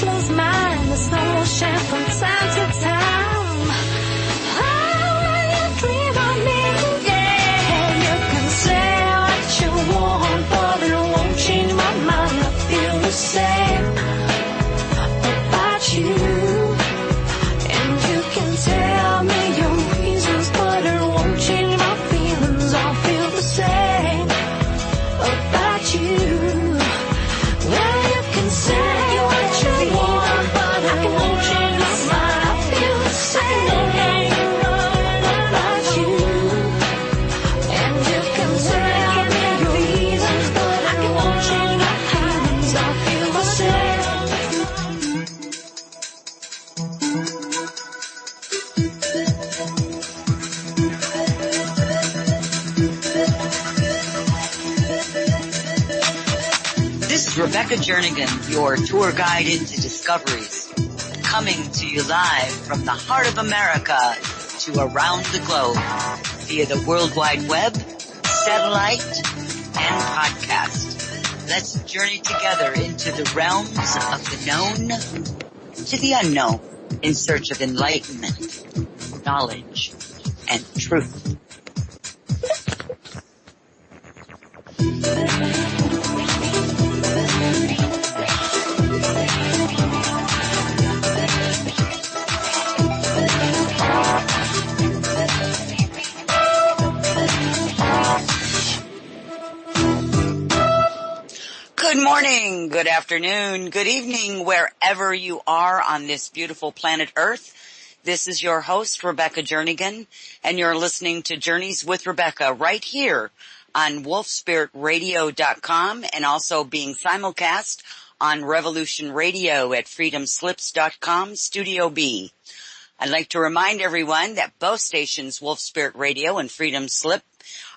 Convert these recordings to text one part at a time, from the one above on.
close mind, the sun will shine from time to time. Oh, when you dream of me, yeah, you can say what you want, but it won't change my mind. I feel the same about you, and you can tell me your reasons, but it won't change my feelings. I feel the same about you. Well, you can say what you want, but I won't change my mind. I feel the same about you, and you can tell me your reasons, but I won't change my feelings. I feel the same. This is Rebecca Jernigan, your tour guide into discoveries, coming to you live from the heart of America to around the globe via the World Wide Web, satellite, and podcast. Let's journey together into the realms of the known to the unknown in search of enlightenment, knowledge, and truth. Good morning, good afternoon, good evening, wherever you are on this beautiful planet Earth. This is your host, Rebecca Jernigan, and you're listening to Journeys with Rebecca right here on wolfspiritradio.com and also being simulcast on Revolution Radio at freedomslips.com, Studio B. I'd like to remind everyone that both stations, Wolf Spirit Radio and Freedom Slip,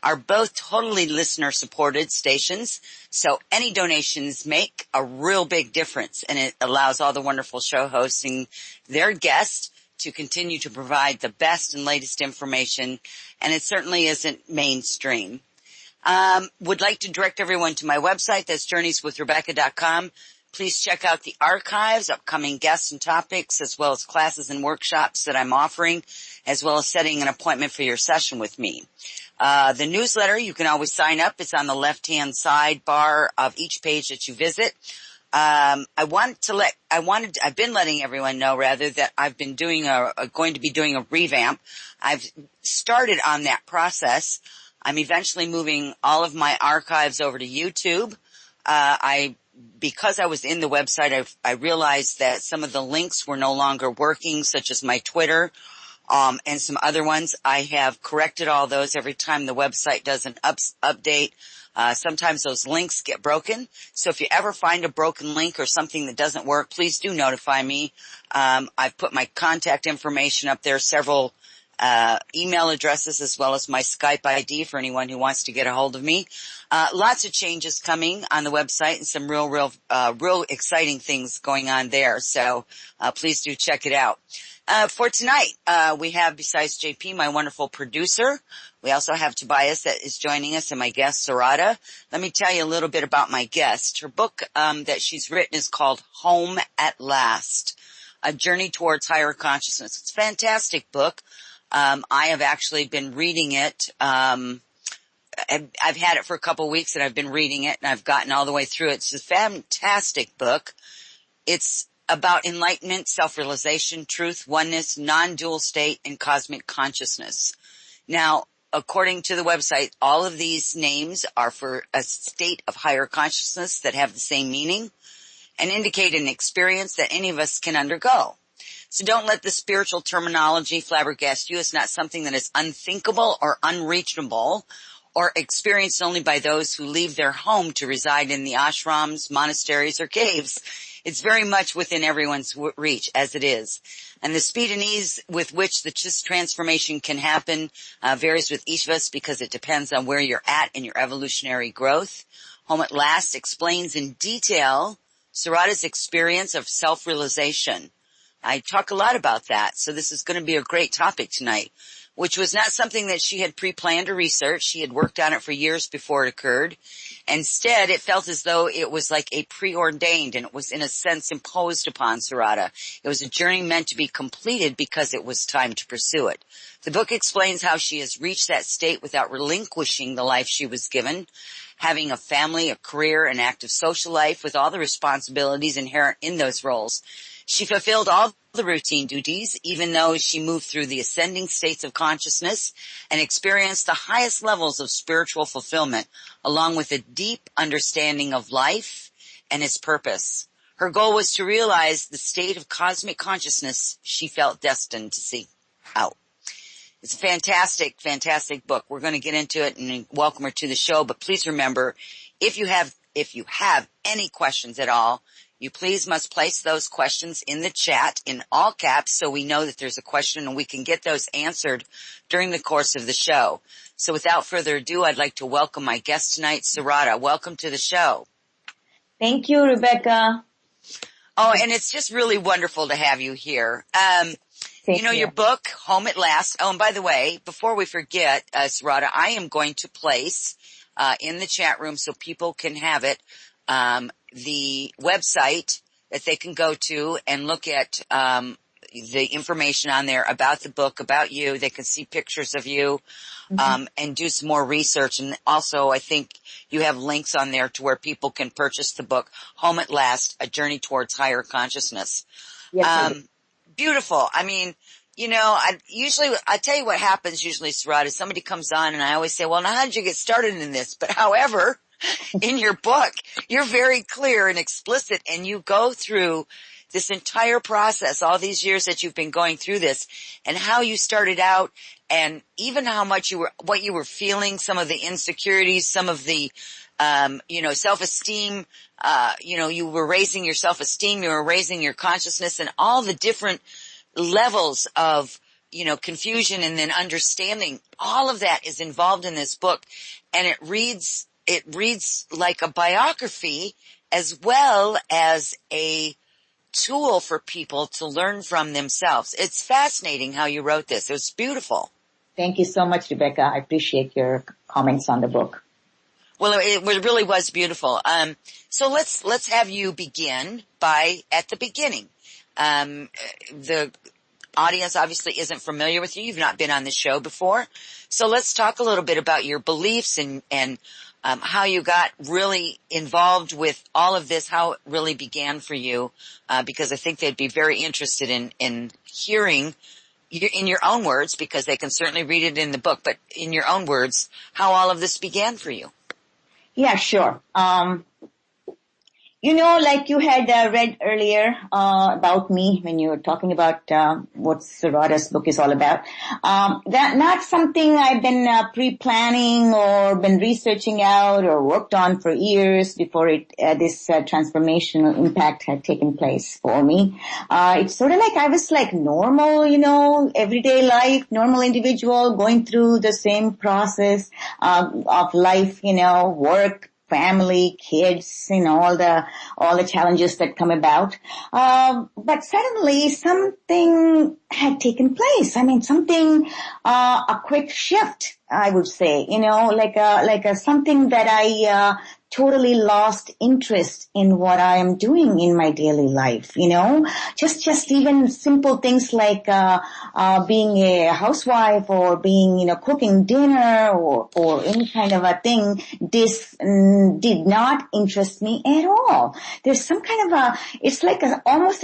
are both totally listener-supported stations, so any donations make a real big difference, and it allows all the wonderful show hosts and their guests to continue to provide the best and latest information, and it certainly isn't mainstream. Would like to direct everyone to my website, that's journeyswithrebecca.com. Please check out the archives, upcoming guests and topics, as well as classes and workshops that I'm offering, as well as setting an appointment for your session with me. The newsletter, you can always sign up. It's on the left-hand sidebar of each page that you visit. I've been letting everyone know, rather, that I've been going to be doing a revamp. I've started on that process. I'm eventually moving all of my archives over to YouTube. Because I was in the website, I realized that some of the links were no longer working, such as my Twitter, and some other ones. I have corrected all those every time the website does an update. Sometimes those links get broken. So if you ever find a broken link or something that doesn't work, please do notify me. I've put my contact information up there, several email addresses, as well as my Skype ID for anyone who wants to get a hold of me. Lots of changes coming on the website and some real exciting things going on there. So, please do check it out. For tonight, we have, besides JP, my wonderful producer, we also have Tobias that is joining us, and my guest, Sarada. Let me tell you a little bit about my guest. Her book, that she's written is called Home at Last, A Journey Towards Higher Consciousness. It's a fantastic book. I have actually been reading it. I've had it for a couple of weeks and I've been reading it and I've gotten all the way through it. It's a fantastic book. It's about enlightenment, self-realization, truth, oneness, non-dual state, and cosmic consciousness. Now, according to the website, all of these names are for a state of higher consciousness that have the same meaning and indicate an experience that any of us can undergo. So don't let the spiritual terminology flabbergast you. It's not something that is unthinkable or unreachable or experienced only by those who leave their home to reside in the ashrams, monasteries, or caves. It's very much within everyone's reach, as it is. And the speed and ease with which this transformation can happen varies with each of us because it depends on where you're at in your evolutionary growth. Home at Last explains in detail Sarada's experience of self-realization. I talk a lot about that, so this is going to be a great topic tonight. which was not something that she had pre-planned or researched. She had worked on it for years before it occurred. Instead, it felt as though it was like a preordained, and it was in a sense imposed upon Sarada. It was a journey meant to be completed because it was time to pursue it. The book explains how she has reached that state without relinquishing the life she was given, having a family, a career, an active social life with all the responsibilities inherent in those roles. She fulfilled all the routine duties, even though she moved through the ascending states of consciousness and experienced the highest levels of spiritual fulfillment, along with a deep understanding of life and its purpose. Her goal was to realize the state of cosmic consciousness she felt destined to seek out. It's a fantastic, fantastic book. We're going to get into it and welcome her to the show, but please remember, if you have any questions at all, you please must place those questions in the chat in all caps so we know that there's a question and we can get those answered during the course of the show. So without further ado, I'd like to welcome my guest tonight, Sarada. Welcome to the show. Thank you, Rebecca. Oh, and it's just really wonderful to have you here. Your book, Home at Last. Oh, and by the way, before we forget, Sarada, I am going to place in the chat room so people can have it, the website that they can go to and look at the information on there about the book, about you. They can see pictures of you and do some more research. And also, I think you have links on there to where people can purchase the book, Home at Last, A Journey Towards Higher Consciousness. Yes, beautiful. I mean, I tell you what happens usually, Sarada, somebody comes on and I always say, well, now how did you get started in this? But however, in your book, you're very clear and explicit, and you go through this entire process, all these years that you've been going through this, and how you started out, and even how much what you were feeling, some of the insecurities, some of the, self-esteem, you were raising your self-esteem, you were raising your consciousness, and all the different levels of, confusion and then understanding. All of that is involved in this book, and it reads like a biography as well as a tool for people to learn from themselves. It's fascinating how you wrote this. It was beautiful. Thank you so much, Rebecca. I appreciate your comments on the book. Well, it really was beautiful. So let's have you begin at the beginning. The audience obviously isn't familiar with you. You've not been on the show before. So let's talk a little bit about your beliefs and how you got really involved with all of this, how it really began for you, because I think they'd be very interested in hearing in your own words, because they can certainly read it in the book, but in your own words, how all of this began for you. Yeah, sure. Like you had read earlier about me when you were talking about what Sarada's book is all about. That not something I've been pre-planning or been researching out or worked on for years before this transformational impact had taken place for me. It's sort of like I was like normal, everyday life, normal individual going through the same process of life, work, family, kids, all the challenges that come about. But suddenly something had taken place. I mean, a quick shift, I would say, like something that I, totally lost interest in what I am doing in my daily life, just even simple things like, being a housewife or being, cooking dinner or any kind of a thing. This did not interest me at all. There's some kind of it's like almost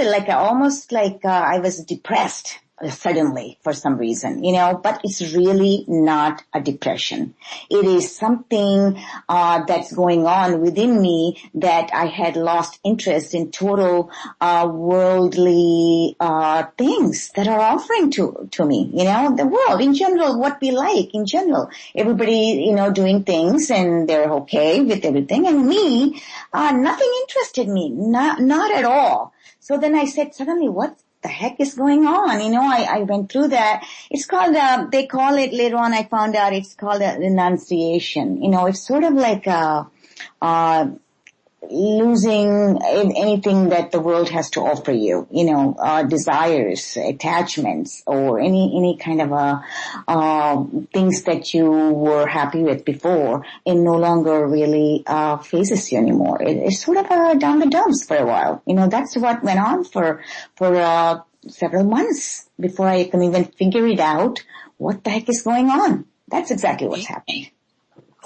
like I was depressed suddenly for some reason, but it's really not a depression. It is something that's going on within me that I had lost interest in total worldly things that are offering to me, the world in general, what we like in general. Everybody, doing things and they're okay with everything, and me, nothing interested me, not at all. So then I said suddenly, what the heck is going on? I went through that. It's called, they call it later on, I found out it's called a renunciation. It's sort of like losing anything that the world has to offer you, desires, attachments, or any kind of things that you were happy with before, it no longer really phases you anymore. It's sort of down the dumps for a while. That's what went on for several months before I can even figure it out. What the heck is going on? That's exactly what's happening.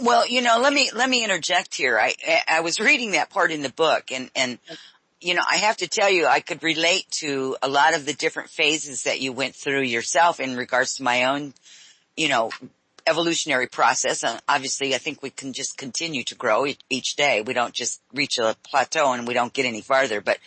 Well, let me interject here. I was reading that part in the book and I have to tell you, I could relate to a lot of the different phases that you went through yourself in regards to my own, evolutionary process. And obviously, I think we can just continue to grow each day. We don't just reach a plateau and we don't get any farther. But,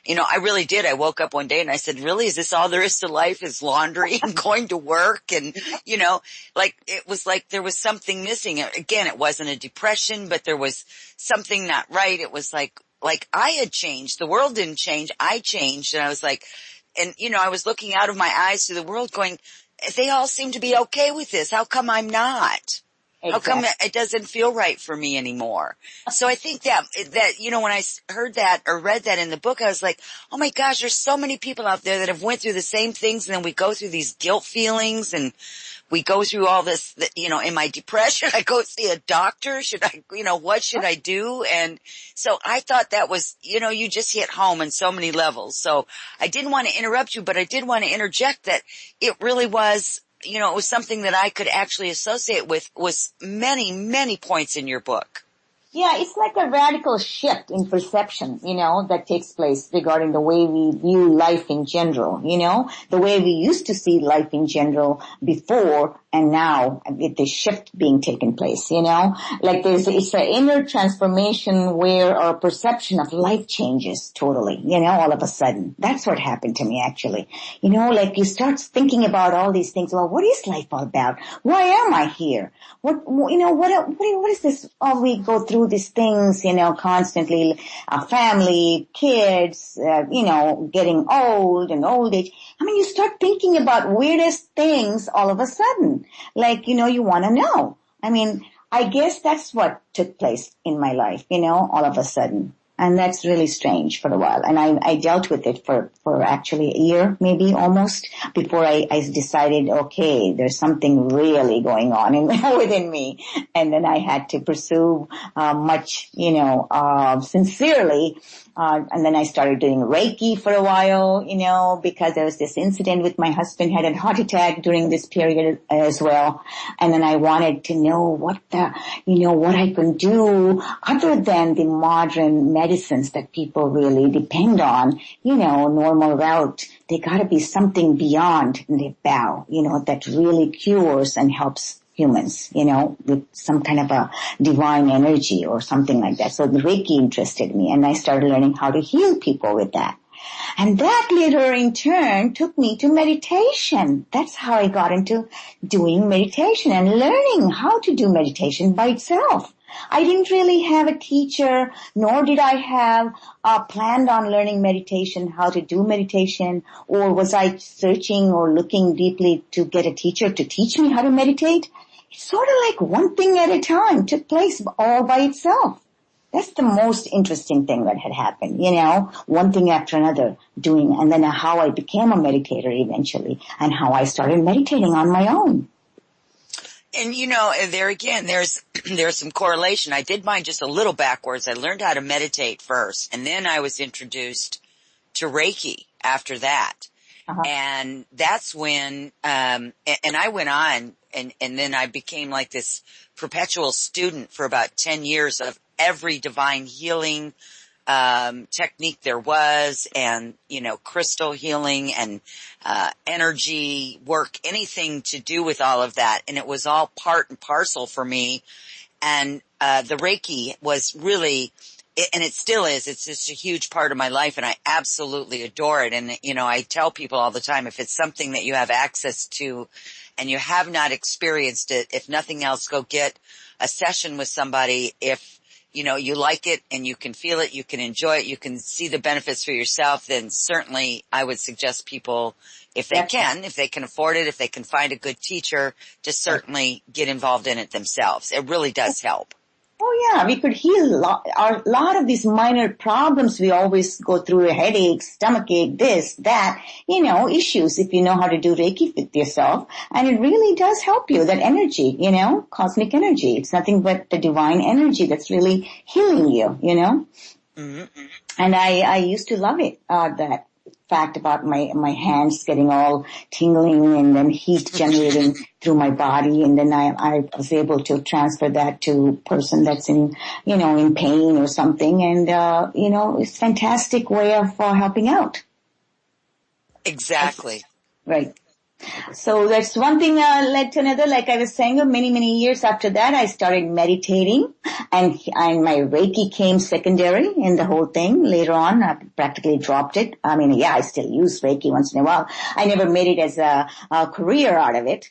I really did. I woke up one day and I said, really, is this all there is to life, is laundry and going to work? And, it was like there was something missing. Again, it wasn't a depression, but there was something not right. It was like I had changed. The world didn't change. I changed. And I was like, I was looking out of my eyes to the world going, they all seem to be okay with this. How come I'm not? Exactly. How come it doesn't feel right for me anymore? So I think that, when I heard that or read that in the book, I was like, oh my gosh, there's so many people out there that have went through the same things, and then we go through these guilt feelings, and we go through all this, in my depression, I go see a doctor. Should I, what should I do? And so I thought that was, you just hit home on so many levels. So I didn't want to interrupt you, but I did want to interject that it really was, it was something that I could actually associate with was many, many points in your book. Yeah, it's like a radical shift in perception, that takes place regarding the way we view life in general, the way we used to see life in general before and now with the shift being taken place, like it's an inner transformation where our perception of life changes totally, all of a sudden. That's what happened to me actually. Like you start thinking about all these things. Well, what is life all about? Why am I here? What is this? Oh, we go through these things, constantly, family, kids, getting old and old age. I mean, you start thinking about weirdest things all of a sudden. Like, you want to know. I mean, I guess that's what took place in my life, all of a sudden. And that's really strange for a while. And I dealt with it for actually a year, maybe almost, before I decided, okay, there's something really going on within me. And then I had to pursue, much, sincerely. And then I started doing Reiki for a while, because there was this incident with my husband had a heart attack during this period as well. And then I wanted to know what I can do other than the modern medicines that people really depend on, normal route. They gotta be something beyond the bow, that really cures and helps humans, with some kind of a divine energy or something like that. So the Reiki interested me, and I started learning how to heal people with that. And that later in turn took me to meditation. That's how I got into doing meditation and learning how to do meditation by itself. I didn't really have a teacher, nor did I have planned on learning meditation, how to do meditation, or was I searching or looking deeply to get a teacher to teach me how to meditate. It's sort of like one thing at a time, took place all by itself. That's the most interesting thing that had happened, one thing after another doing, and then how I became a meditator eventually, and how I started meditating on my own. And there again, there's some correlation. I did mine just a little backwards. I learned how to meditate first, and then I was introduced to Reiki after that. Uh-huh. And that's when, and I went on and then I became like this perpetual student for about 10 years of every divine healing, technique there was, and, crystal healing and, energy work, anything to do with all of that. And it was all part and parcel for me. And, the Reiki was really, and it still is, it's just a huge part of my life, and I absolutely adore it. And, I tell people all the time, if it's something that you have access to and you have not experienced it, if nothing else, go get a session with somebody. If, you like it and you can feel it, you can enjoy it, you can see the benefits for yourself, then certainly I would suggest people, if they can afford it, if they can find a good teacher, to certainly get involved in it themselves. It really does help. Oh yeah, we could heal a lot of these minor problems we always go through, headaches, stomachache, this, that, issues if you know how to do Reiki with yourself. And it really does help you, that energy, cosmic energy. It's nothing but the divine energy that's really healing you. Mm-hmm. And I used to love it, that fact about my hands getting all tingling and then heat generating through my body, and then I was able to transfer that to a person that's in pain or something, and it's a fantastic way of helping out. Exactly. Right. So that's one thing led to another. Like I was saying, many, many years after that, I started meditating, and my Reiki came secondary in the whole thing. Later on, I practically dropped it. I mean, yeah, I still use Reiki once in a while. I never made it as a career out of it.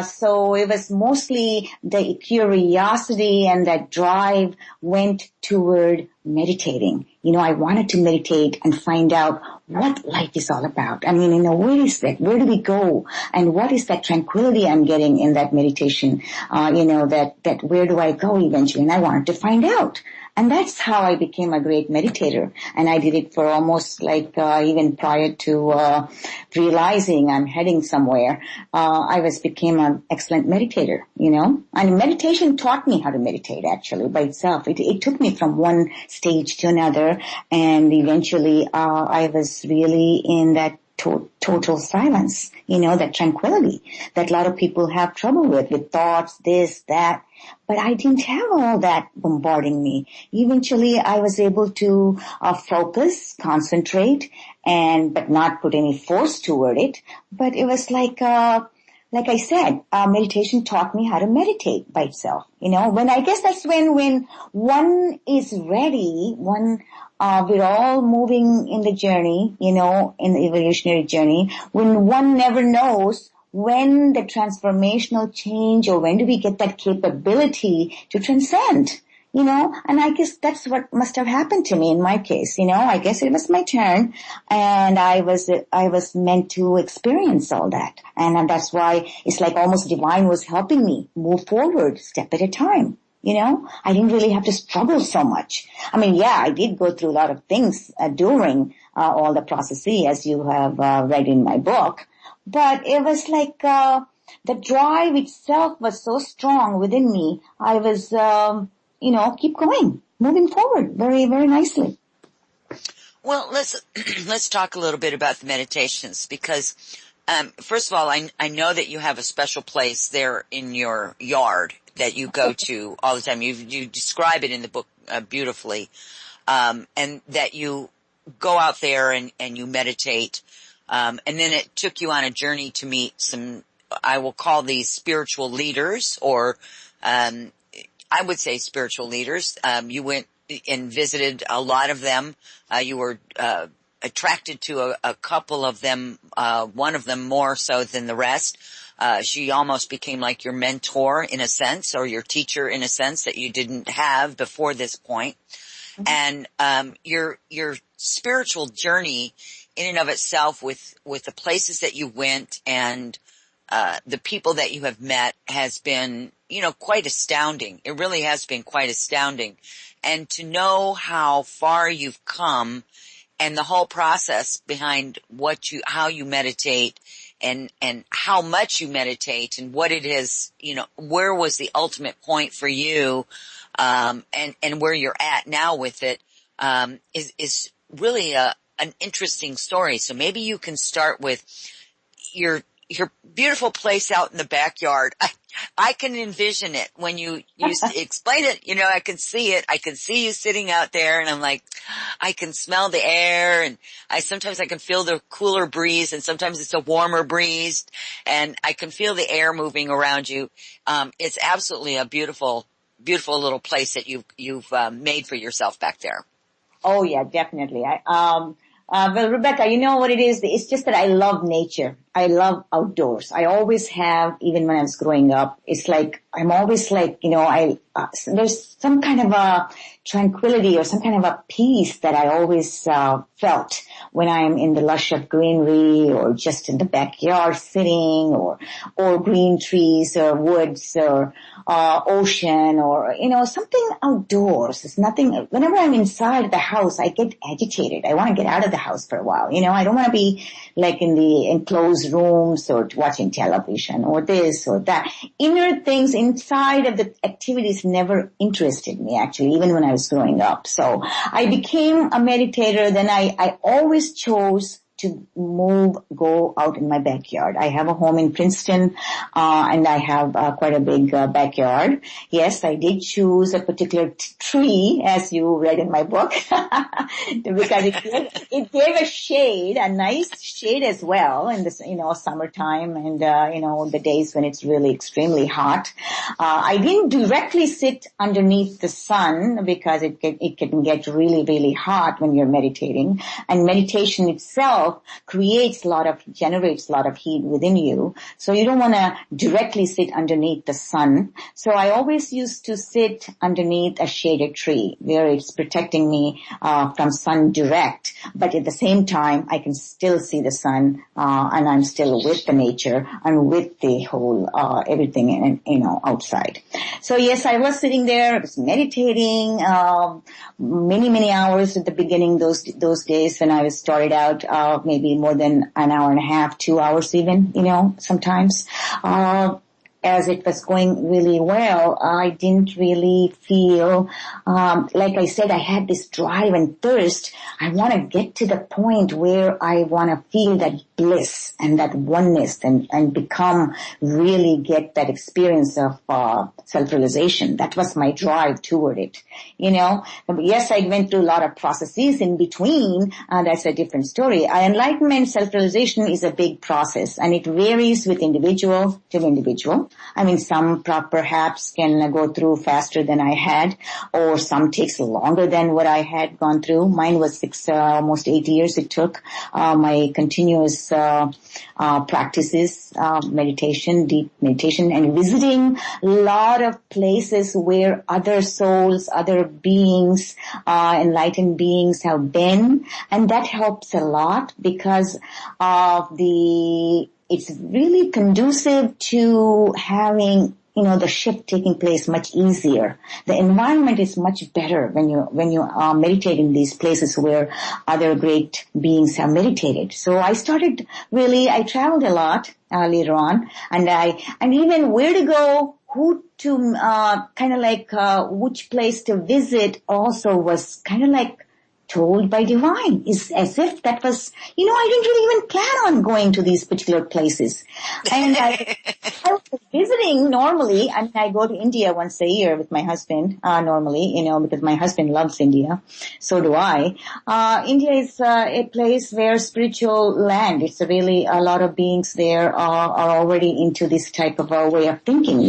So it was mostly the curiosity and that drive went toward meditating. I wanted to meditate and find out what life is all about. I mean, where is that? Where do we go? And what is that tranquility I'm getting in that meditation? That where do I go eventually? And I wanted to find out. And that's how I became a great meditator. And I did it for almost even prior to realizing I'm heading somewhere. I became an excellent meditator, And meditation taught me how to meditate actually by itself. It took me from one stage to another, and eventually I was really in that total silence, that tranquility that a lot of people have trouble with thoughts, this, that. But I didn't have all that bombarding me. Eventually I was able to focus, concentrate, but not put any force toward it. But it was like I said, meditation taught me how to meditate by itself. When I guess that's when one is ready, we're all moving in the journey, in the evolutionary journey, when one never knows when the transformational change or when do we get that capability to transcend, and I guess that's what must have happened to me in my case, I guess it was my turn, and I was meant to experience all that. And that's why it's like almost divine was helping me move forward step at a time. I didn't really have to struggle so much. I mean, yeah, I did go through a lot of things during all the processes, as you have read in my book. But it was like the drive itself was so strong within me. I was, keep going, moving forward very, very nicely. Well, let's talk a little bit about the meditations, because first of all, I know that you have a special place there in your yard that you go to all the time. You describe it in the book beautifully, and that you go out there and you meditate, and then it took you on a journey to meet some, I will call these spiritual leaders, or I would say spiritual leaders. You went and visited a lot of them. You were attracted to a couple of them, one of them more so than the rest. She almost became like your mentor in a sense, or your teacher in a sense that you didn't have before this point. Mm-hmm. And your spiritual journey in and of itself with the places that you went and the people that you have met has been, quite astounding. It really has been quite astounding. And to know how far you've come and the whole process behind how you meditate and how much you meditate and what it is, where was the ultimate point for you, and where you're at now with it, is really an interesting story. So maybe you can start with your beautiful place out in the backyard. I can envision it when you explain it. I can see it. I can see you sitting out there, and I'm like, I can smell the air, and sometimes I can feel the cooler breeze, and sometimes it's a warmer breeze, and I can feel the air moving around you. It's absolutely a beautiful, beautiful little place that you've made for yourself back there. Oh yeah, definitely. Well, Rebecca, you know what it is? It's just that I love nature. I love outdoors. I always have, even when I was growing up. It's like, I'm always like, there's some kind of a tranquility or some kind of a peace that I always, felt when I'm in the lush of greenery or just in the backyard sitting or green trees or woods or, ocean or, something outdoors. It's nothing, whenever I'm inside the house, I get agitated. I want to get out of the house for a while. I don't want to be like in the enclosed rooms or watching television or this or that. Inner things inside of the activities never interested me, actually, even when I was growing up. So I became a meditator. Then I always chose to go out in my backyard. I have a home in Princeton, and I have quite a big backyard. Yes, I did choose a particular tree, as you read in my book, because it gave a shade, a nice shade as well in this, summertime and, the days when it's really extremely hot. I didn't directly sit underneath the sun because it can get really, really hot when you're meditating, and meditation itself generates a lot of heat within you. So you don't want to directly sit underneath the sun. So I always used to sit underneath a shaded tree where it's protecting me, from sun direct. But at the same time, I can still see the sun, and I'm still with the nature and with the whole, everything, outside. So yes, I was sitting there, I was meditating, many, many hours at the beginning, those days when I was started out, maybe more than an hour and a half, 2 hours even, sometimes. As it was going really well, I didn't really feel, like I said, I had this drive and thirst. I want to get to the point where I want to feel that bliss and that oneness and really get that experience of, self-realization. That was my drive toward it, Yes, I went through a lot of processes in between, that's a different story. Enlightenment, self-realization is a big process, and it varies with individual to individual. I mean, some perhaps can go through faster than I had, or some takes longer than what I had gone through. Mine was almost 8 years it took. My continuous practices, meditation, deep meditation, and visiting a lot of places where other souls, other beings, enlightened beings have been, and that helps a lot because of it's really conducive to having, the shift taking place much easier. The environment is much better when you are meditating in these places where other great beings have meditated. So I traveled a lot, later on, and even where to go, who to, which place to visit also was kind of like told by divine. Is as if that was, I didn't really even plan on going to these particular places. And I was visiting normally. I mean, I go to India once a year with my husband, normally, because my husband loves India. So do I. India is a place where spiritual land. It's really a lot of beings there are already into this type of a way of thinking,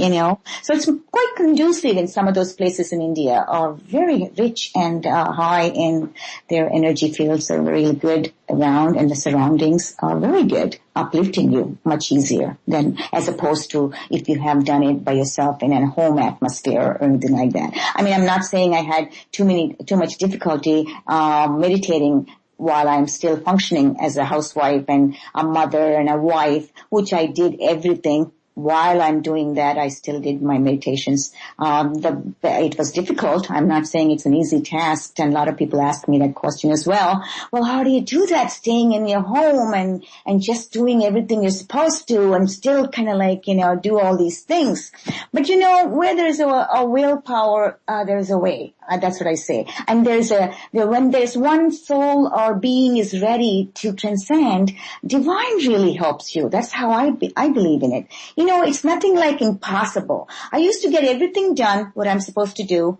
So it's quite conducive in some of those places in India, are very rich and high in their energy fields are really good around, and the surroundings are very good, uplifting you much easier than as opposed to if you have done it by yourself in a home atmosphere or anything like that. I mean, I'm not saying I had too much difficulty meditating while I'm still functioning as a housewife and a mother and a wife, which I did everything. While I'm doing that, I still did my meditations. It was difficult. I'm not saying it's an easy task, and a lot of people ask me that question as well. Well, how do you do that, staying in your home and just doing everything you're supposed to and still kind of like, do all these things? But where there's a willpower, there's a way. That's what I say. And when there's one soul or being is ready to transcend, divine really helps you. That's how I believe in it. It's nothing like impossible. I used to get everything done, what I'm supposed to do,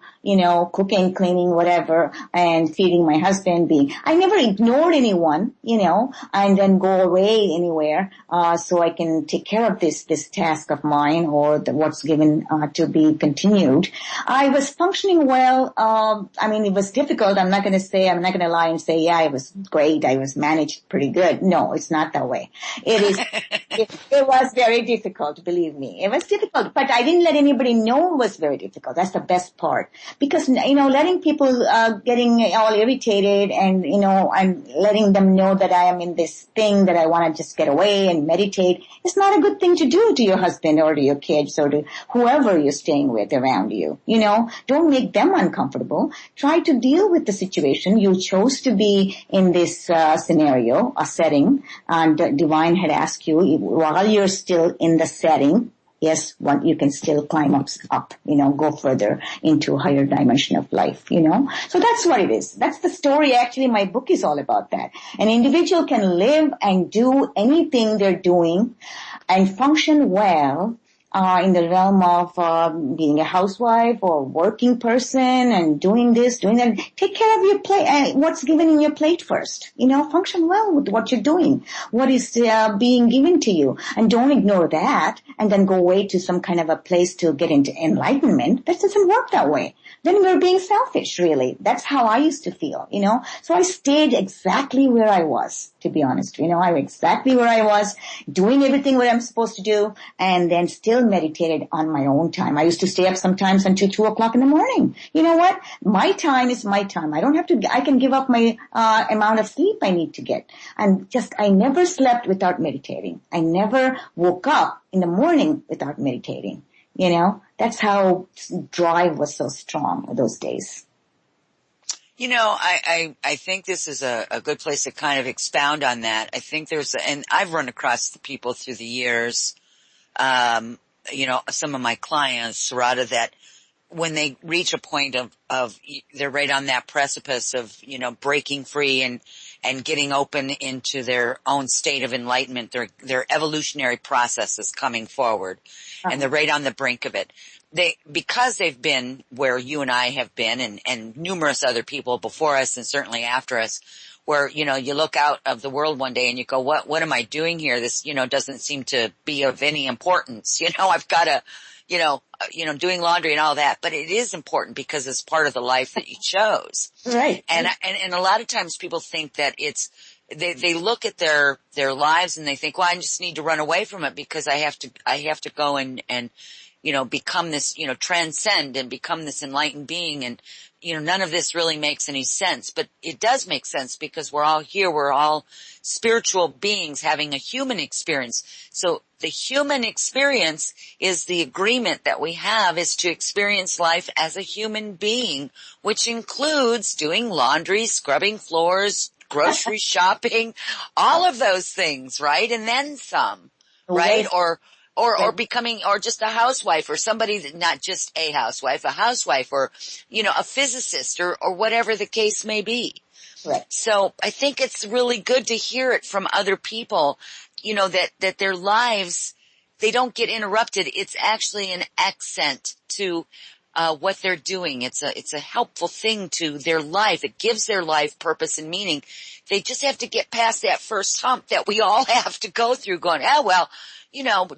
cooking, cleaning, whatever, and feeding my husband, I never ignored anyone, and then go away anywhere, so I can take care of this task of mine or what's given, to be continued. I was functioning well I mean, it was difficult. I'm not going to lie and say, yeah, it was great. I was managed pretty good. No, it's not that way. It was very difficult, believe me. It was difficult, but I didn't let anybody know it was very difficult. That's the best part. Because, letting people, getting all irritated and, I'm letting them know that I am in this thing that I want to just get away and meditate. It's not a good thing to do to your husband or to your kids or to whoever you're staying with around you. Don't make them uncomfortable. Try to deal with the situation. You chose to be in this scenario, a setting, and Divine had asked you while you're still in the setting. Yes, you can still climb up, go further into a higher dimension of life, So that's what it is. That's the story. Actually, my book is all about that. An individual can live and do anything they're doing and function well in the realm of being a housewife or working person and doing this, doing that. Take care of your plate, what's given in your plate first. Function well with what you're doing, what is being given to you. And don't ignore that and then go away to some kind of a place to get into enlightenment. That doesn't work that way. Then we're being selfish, really. That's how I used to feel, So I stayed exactly where I was, to be honest. I was exactly where I was, doing everything what I'm supposed to do, and then still meditated on my own time. I used to stay up sometimes until 2 o'clock in the morning. You know what? My time is my time. I can give up my amount of sleep I need to get. And I never slept without meditating. I never woke up in the morning without meditating. That's how drive was so strong those days. I think this is a good place to kind of expound on that. I think and I've run across the people through the years, some of my clients, Sarada, that when they reach a point of they're right on that precipice of, breaking free and getting open into their own state of enlightenment, their evolutionary process is coming forward, and they're right on the brink of it. Because they've been where you and I have been and numerous other people before us and certainly after us, where, you look out of the world one day and you go, what am I doing here? This, doesn't seem to be of any importance. I've got to, doing laundry and all that, but it is important because it's part of the life that you chose. Right. And a lot of times people think that they look at their lives and they think, well, I just need to run away from it because I have to go and become this, transcend and become this enlightened being. And, none of this really makes any sense, but it does make sense because we're all here. We're all spiritual beings having a human experience. So the human experience is the agreement that we have is to experience life as a human being, which includes doing laundry, scrubbing floors, grocery shopping, all of those things, right? And then some, right? Or becoming, or just a housewife or somebody that not just a housewife or, a physicist or whatever the case may be. Right. So I think it's really good to hear it from other people, that their lives, they don't get interrupted. It's actually an accent to what they're doing. It's a helpful thing to their life. It gives their life purpose and meaning. They just have to get past that first hump that we all have to go through going,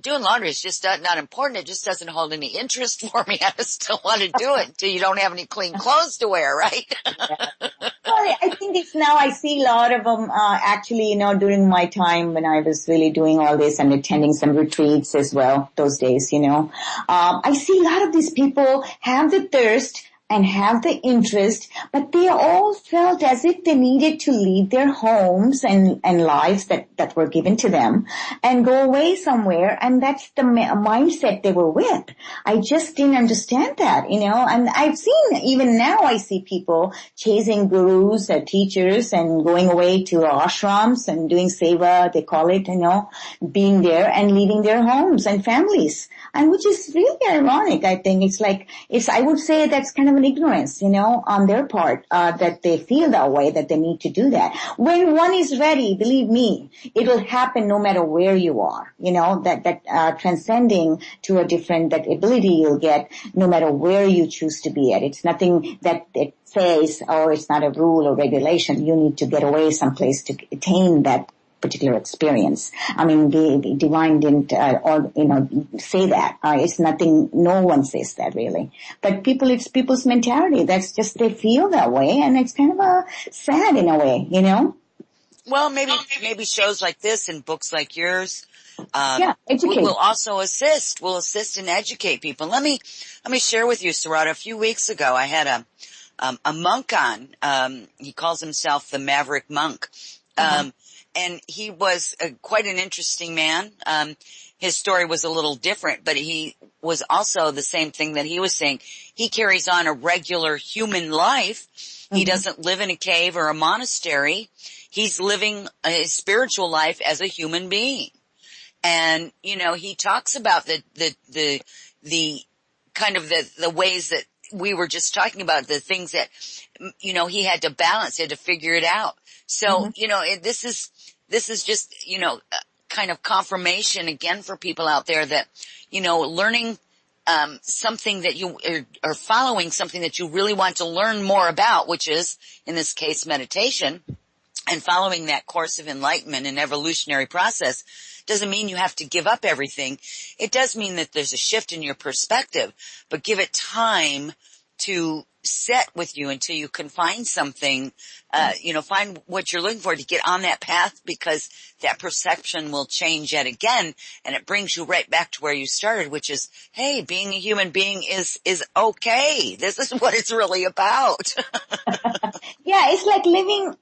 doing laundry is just not important. It just doesn't hold any interest for me. I still want to do it until you don't have any clean clothes to wear, right? Well, I think it's now I see a lot of them, actually, during my time when I was really doing all this and attending some retreats as well, those days, I see a lot of these people have the thirst and have the interest, but they all felt as if they needed to leave their homes and lives that were given to them and go away somewhere, and that's the mindset they were with. I just didn't understand that, and I've seen, even now I see people chasing gurus, teachers, and going away to ashrams and doing seva, they call it, being there and leaving their homes and families, and which is really ironic. I think I would say that's kind of an ignorance, on their part, that they feel that way, that they need to do that. When one is ready, believe me, it'll happen no matter where you are, that transcending to a different, that ability you'll get no matter where you choose to be at. It's nothing that it says, it's not a rule or regulation. You need to get away someplace to attain that particular experience. I mean, the divine didn't, say that. It's nothing, no one says that really. But it's people's mentality. That's just, they feel that way, and it's kind of sad in a way, Well, maybe shows like this and books like yours, educate. will also assist. Will assist and educate people. Let me share with you, Sarada. A few weeks ago, I had a monk on. He calls himself the Maverick Monk. And he was quite an interesting man. His story was a little different, but he was also the same thing that he was saying. He carries on a regular human life. He doesn't live in a cave or a monastery. He's living a spiritual life as a human being. And, he talks about the kind of the ways that we were just talking about, the things that, he had to balance, he had to figure it out. So, this is just, kind of confirmation again for people out there that, learning, something that you are following, something that you really want to learn more about, which is, in this case, meditation, and following that course of enlightenment and evolutionary process doesn't mean you have to give up everything. It does mean that there's a shift in your perspective, but give it time to set with you until you can find something, find what you're looking for to get on that path, because that perception will change yet again, and it brings you right back to where you started, which is, hey, being a human being is okay. This is what it's really about. Yeah, it's like living,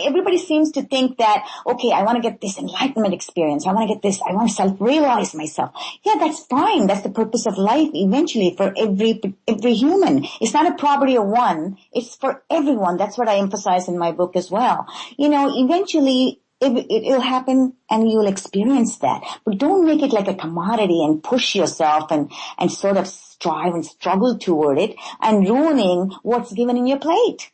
everybody seems to think that, okay, I want to get this enlightenment experience. I want to get this, I want to self-realize myself. Yeah, that's fine. That's the purpose of life eventually for every human. It's not a property of one. It's for everyone. That's what I emphasize in my book as well. Eventually it'll happen and you'll experience that. But don't make it like a commodity and push yourself and sort of strive and struggle toward it and ruining what's given in your plate.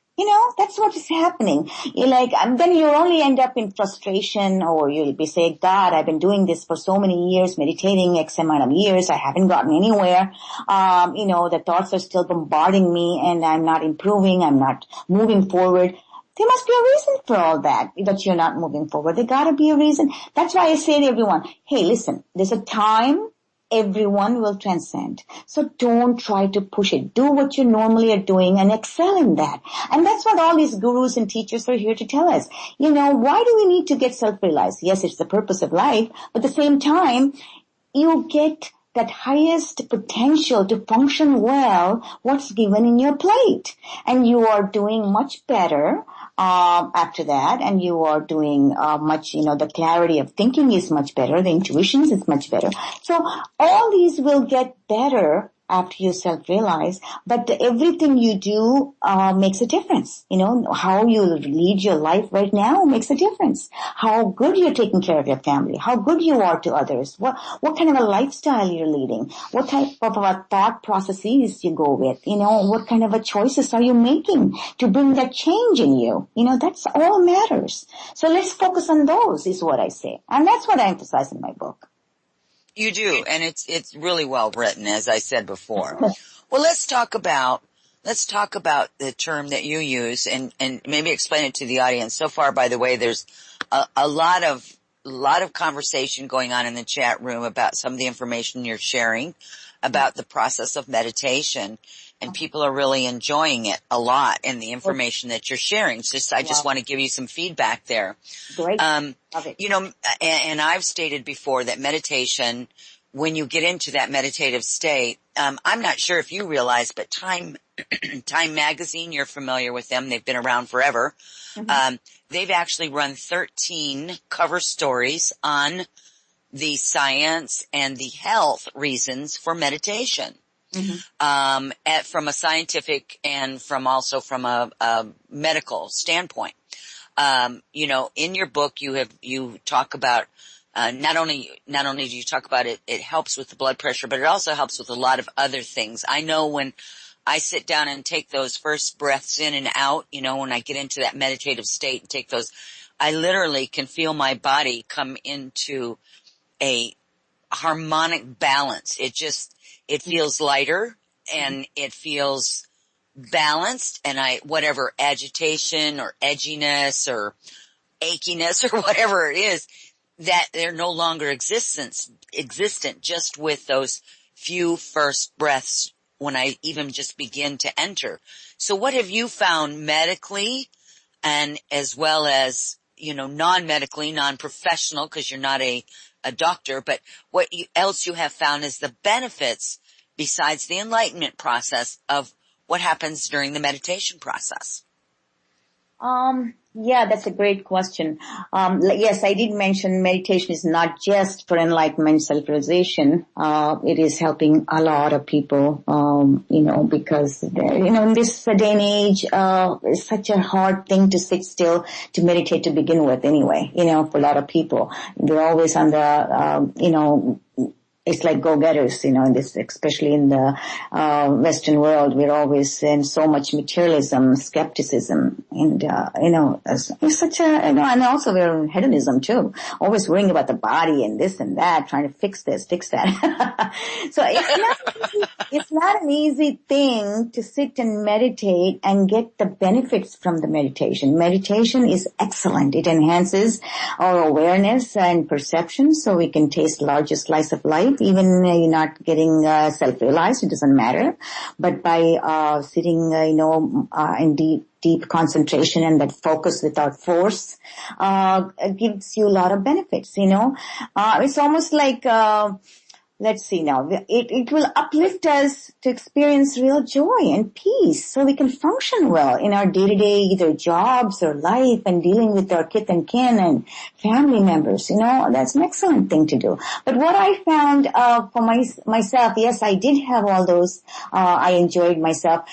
That's what is happening. You're like, and then you'll only end up in frustration, or you'll be saying, God, I've been doing this for so many years, meditating X amount of years. I haven't gotten anywhere. The thoughts are still bombarding me and I'm not improving. I'm not moving forward. There must be a reason for all that you're not moving forward. There gotta be a reason. That's why I say to everyone, hey, listen, there's a time everyone will transcend. So don't try to push it. Do what you normally are doing and excel in that. And that's what all these gurus and teachers are here to tell us. Why do we need to get self-realized? Yes, it's the purpose of life, but at the same time, you get that highest potential to function well what's given in your plate. And you are doing much better after that, and you are doing much, the clarity of thinking is much better, the intuition is much better. So all these will get better after you self-realize, but everything you do makes a difference. How you lead your life right now makes a difference. How good you're taking care of your family, how good you are to others, what kind of a lifestyle you're leading, what type of thought processes you go with, what kind of a choices are you making to bring that change in you. That's all matters. So let's focus on those, is what I say. And that's what I emphasize in my book. You do, and it's really well written, as I said before. Well, let's talk about the term that you use and maybe explain it to the audience. So far, by the way, there's a lot of conversation going on in the chat room about some of the information you're sharing about the process of meditation, and people are really enjoying it a lot, and the information that you're sharing. I just want to give you some feedback there. Great. Love it. And I've stated before that meditation, when you get into that meditative state, I'm not sure if you realize, but Time magazine, you're familiar with them. They've been around forever. Mm-hmm. They've actually run 13 cover stories on the science and the health reasons for meditation. Mm-hmm. From a scientific and from a medical standpoint. In your book, you talk about, not only do you talk about it helps with the blood pressure, but it also helps with a lot of other things. I know when I sit down and take those first breaths in and out, when I get into that meditative state and take those, I literally can feel my body come into a harmonic balance. It feels lighter and it feels balanced, and whatever agitation or edginess or achiness or whatever it is, that they're no longer existent just with those few first breaths when I even just begin to enter. So what have you found medically and as well as, non-medically, non-professional, because you're not a doctor, but what else you have found is the benefits besides the enlightenment process of what happens during the meditation process? Yeah, that's a great question. Yes, I did mention meditation is not just for enlightenment, self-realization. It is helping a lot of people, because, in this day and age, it's such a hard thing to sit still, to meditate to begin with anyway, for a lot of people. They're always on the, it's like go-getters, in this, especially in the Western world. We're always in so much materialism, skepticism, and it's such a, and also we're in hedonism too, always worrying about the body and this and that, trying to fix this, fix that. So it's not an easy thing to sit and meditate and get the benefits from the meditation. Meditation is excellent. It enhances our awareness and perception, so we can taste larger slice of life. Even you're not getting self-realized, it doesn't matter. But by sitting, in deep concentration and that focus without force, gives you a lot of benefits, It's almost like, let's see now, it will uplift us to experience real joy and peace so we can function well in our day-to-day either jobs or life and dealing with our kith and kin and family members, that's an excellent thing to do. But what I found, for myself, yes, I did have all those, I enjoyed myself.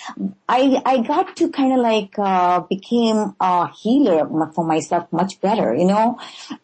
I got to kind of became a healer for myself much better,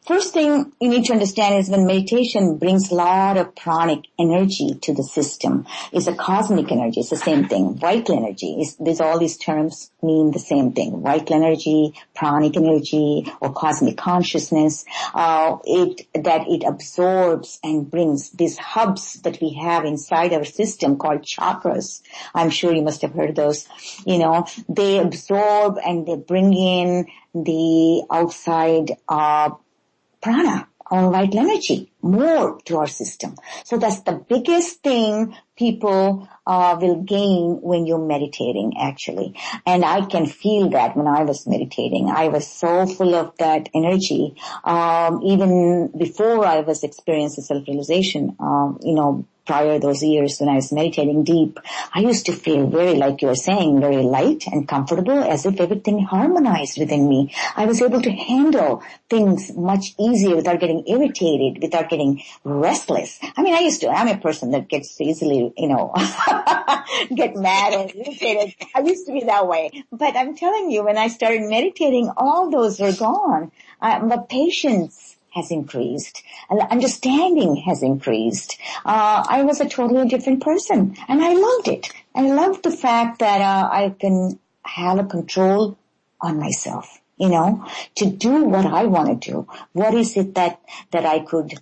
First thing you need to understand is when meditation brings a lot of pranic energy to the system. It's a cosmic energy. It's the same thing. Vital energy. There's all these terms mean the same thing. Vital energy, pranic energy, or cosmic consciousness. It absorbs and brings these hubs that we have inside our system called chakras. I'm sure you must have heard those. They absorb and they bring in the outside, prana, or vital energy, more to our system. So that's the biggest thing people will gain when you're meditating, actually. And I can feel that when I was meditating. I was so full of that energy. Even before I was experiencing self-realization, prior those years when I was meditating deep, I used to feel very, like you were saying, very light and comfortable, as if everything harmonized within me. I was able to handle things much easier without getting irritated, without getting restless. I'm a person that gets easily, get mad and irritated. I used to be that way. But I'm telling you, when I started meditating, all those were gone. My patience has increased. Understanding has increased. I was a totally different person, and I loved it. I loved the fact that I can have a control on myself, to do what I want to do. What is it that I could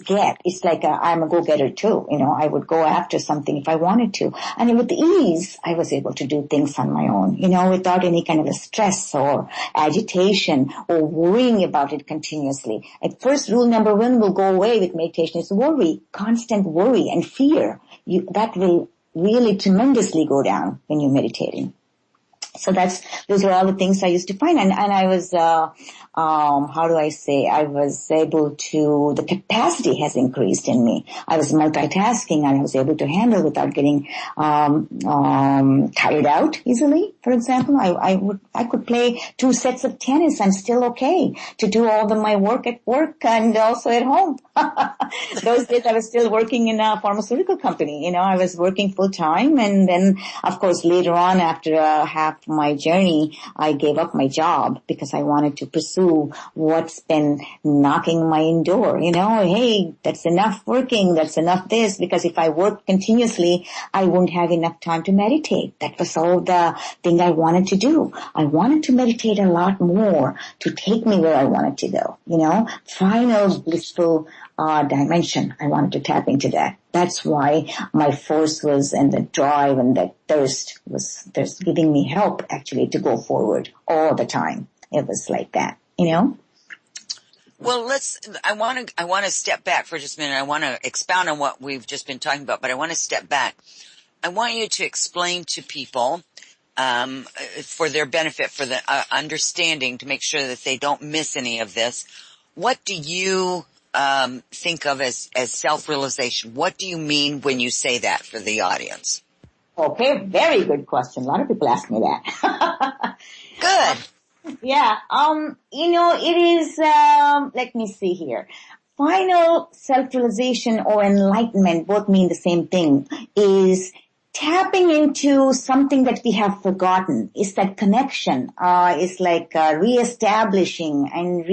get? It's like I'm a go-getter too. I would go after something if I wanted to. And with ease, I was able to do things on my own, without any kind of a stress or agitation or worrying about it continuously. At first, rule number 1 will go away with meditation is worry, constant worry and fear. That will really tremendously go down when you're meditating. So those are all the things I used to find. And I was, I was able to, the capacity has increased in me. I was multitasking and I was able to handle without getting, tired out easily. For example, I could play 2 sets of tennis. I'm still okay to do all my work at work and also at home. Those days I was still working in a pharmaceutical company. I was working full time, and then of course later on after half my journey, I gave up my job because I wanted to pursue what's been knocking my door. Hey, that's enough working. That's enough this, because if I worked continuously, I wouldn't have enough time to meditate. That was all the thing I wanted to do. I wanted to meditate a lot more to take me where I wanted to go. Final blissful dimension. I wanted to tap into that. That's why my force was, and the drive and the thirst was giving me help actually to go forward all the time. it was like that, you know? Well, I want to step back for just a minute. I want to expound on what we've just been talking about, but I want to step back. I want you to explain to people, for their benefit, for the understanding, to make sure that they don't miss any of this. What do you think of as self-realization? What do you mean when you say that for the audience? Okay, very good question. A lot of people ask me that. Good. Yeah, it is, let me see here. Final self-realization or enlightenment both mean the same thing, is tapping into something that we have forgotten. It's that connection. It's like reestablishing and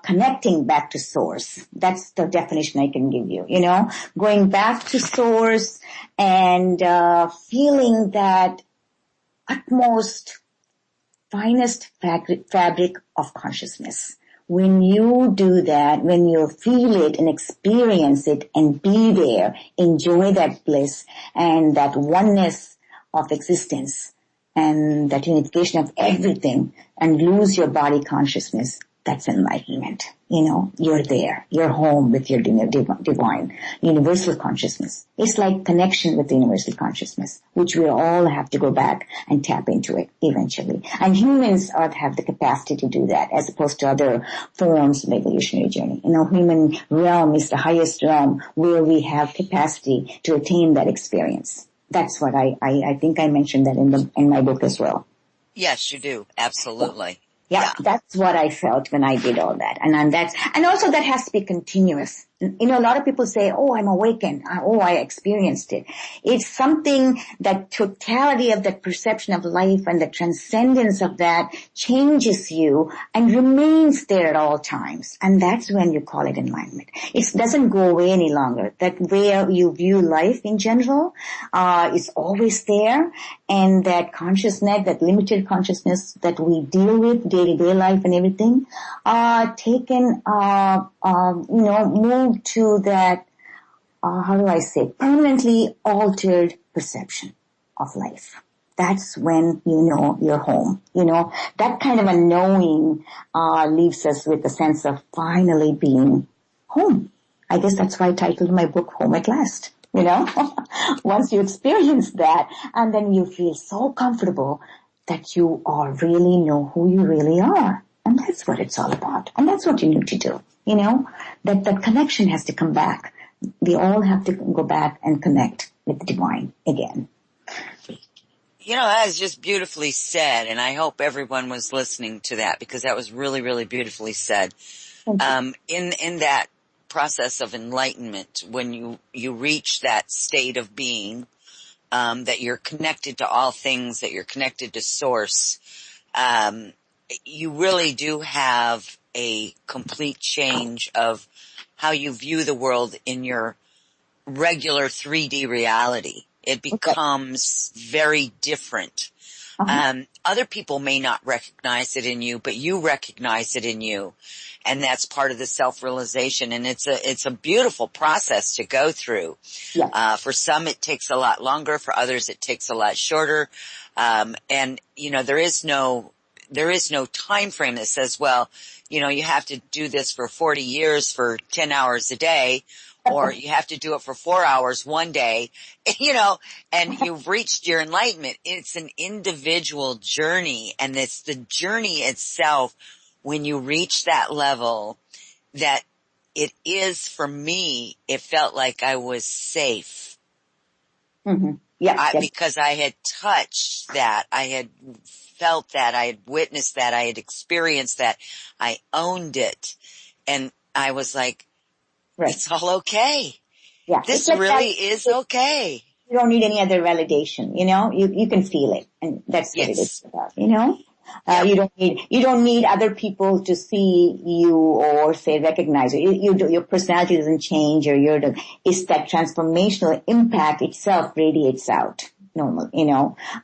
connecting back to source. That's the definition I can give you, going back to source and feeling that utmost finest fabric of consciousness. When you do that, when you feel it and experience it and be there, enjoy that bliss and that oneness of existence and that unification of everything and lose your body consciousness, that's enlightenment. You're there. You're home with your divine, universal consciousness. It's like connection with the universal consciousness, which we all have to go back and tap into it eventually. And humans have the capacity to do that as opposed to other forms of evolutionary journey. Human realm is the highest realm where we have capacity to attain that experience. That's what I think I mentioned that in my book as well. Yes, you do. Absolutely. Yeah, that's what I felt when I did all that. And also that has to be continuous. A lot of people say, oh, I'm awakened. Oh, I experienced it. It's something that totality of that perception of life and the transcendence of that changes you and remains there at all times. And that's when you call it enlightenment. It doesn't go away any longer. That way you view life in general, is always there. And that consciousness, that limited consciousness that we deal with day-to-day life and everything, move to that, permanently altered perception of life. That's when you're home. That kind of a knowing, leaves us with a sense of finally being home. I guess that's why I titled my book Home at Last. Once you experience that and then you feel so comfortable that you really know who you really are. And that's what it's all about. And that's what you need to do. That connection has to come back. We all have to go back and connect with the divine again. That is just beautifully said. And I hope everyone was listening to that because that was really, really beautifully said. In that process of enlightenment, when you reach that state of being, that you're connected to all things, that you're connected to source, you really do have a complete change of how you view the world in your regular 3D reality. It becomes very different. Other people may not recognize it in you, but you recognize it in you. And that's part of the self-realization. And it's a beautiful process to go through. Yes. For some it takes a lot longer. For others it takes a lot shorter. There is no time frame that says, well, you have to do this for 40 years for 10 hours a day, or you have to do it for 4 hours one day, and you've reached your enlightenment. It's an individual journey, and it's the journey itself when you reach that level that it is, for me, it felt like I was safe. Mm-hmm. Yeah. Because I had touched that. I had felt that. I had witnessed that. I had experienced that. I owned it. And I was like, It's all okay. Yeah. This really is okay. You don't need any other validation, you can feel it. And that's what it is about, You don't need other people to see you or say recognize you. Your personality doesn't change, or it's that transformational impact itself radiates out. normal,